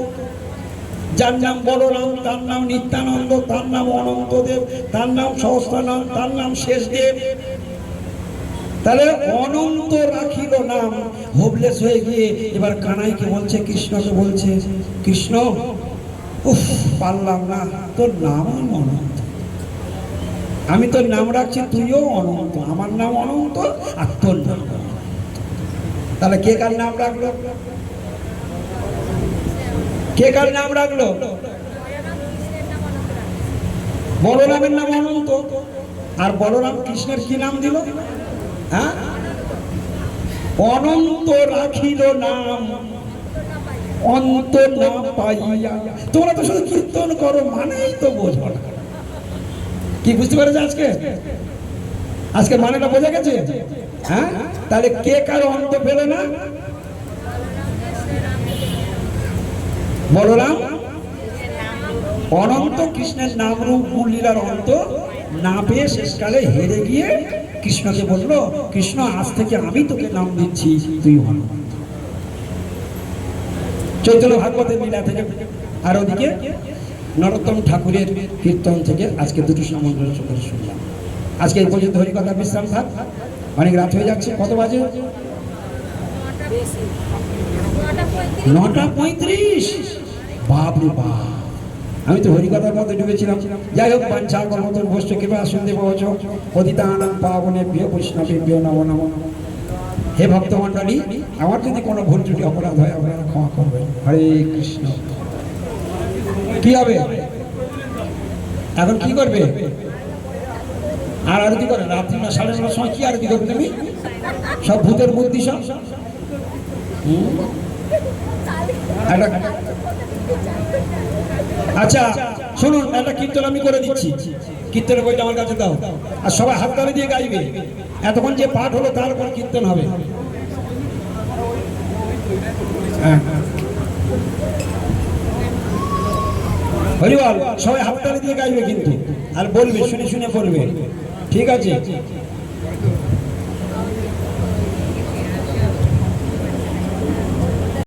যার নাম বলরাম তার নাম নিত্যানন্দ, তার নাম অনন্ত দেব, তার নাম সহস্রনাম, তার নাম শেষ দেব। তাহলে অনন্ত রাখিল নাম, হোপলেস হয়ে গিয়ে এবার কানাইকে বলছে, কৃষ্ণকে বলছে, কৃষ্ণ উফ পারলাম না, তোর নাম অনন্ত, আমি তোর নাম রাখছি, তুইও অনন্ত, আমার নাম অনন্ত আর তোর নাম। তাহলে কে কার নাম রাখলো? কে কার নাম রাখলো? বলরামের নাম অনন্ত। আর বলরাম কৃষ্ণের কি নাম দিল? হ্যাঁ, অনন্ত রাখিল নাম, অন্ত না পাইয়া। তোমরা তো শুধু কীর্তন করো, মানেই তো বোঝো না। কি বুঝতে পেরেছ আজকে? আজকে মানেটা বোঝা গেছে? হ্যাঁ, তাহলে কে কার অন্ত পেল না? বলরাম অনন্ত কৃষ্ণের নাম, রূপ, গুণ, লীলার অন্ত না পেয়ে শেষকালে হেরে গিয়ে কৃষ্ণকে বললো, কৃষ্ণ আজ থেকে আমি তোকে নাম দিচ্ছি, তুই অনন্ত। চৈতন্য ভাগবতের লীলা থেকে। আর ওদিকে নরোত্তম ঠাকুরের কীর্তন থেকে আজকে দুটো সামঞ্জস্য করে শুনলাম। আজকে এই পর্যন্ত হরিকথা বিশ্রাম থাক, অনেক রাত হয়ে যাচ্ছে। কত বাজে? 9:35। বাপরে বাপ, আমি তো হরিকথার মধ্যে ডুবেছিলাম। যাই হোক, বাঞ্ছা কর্মতর বস্তু কৃপা শুনতে পাওছ পতিতানাং পাবনেভ্যো বৈষ্ণবেভ্যো নমো নমঃ। হে ভক্তমণ্ডলী, আমার যদি কোনো ভুল ত্রুটি অপরাধ হয় আপনারা ক্ষমা করবেন। হরে কৃষ্ণ। কি হবে এখন? কি করবে? আর আরতি করে রাত্রি 9:30 সময় কি আরতি করবে তুমি? সব ভূতের বুদ্ধি সব। আচ্ছা শুনুন, একটা কীর্তন আমি করে দিচ্ছি। কীর্তনের বইটা আমার কাছে দাও, আর সবাই হাততালি দিয়ে গাইবে। এতক্ষণ যে পাঠ হলো তারপর কীর্তন হবে। হরিবল, সবাই হাততালি দিয়ে গাইবে কিন্তু, আর বলবে, শুনে শুনে বলবে, ঠিক আছে?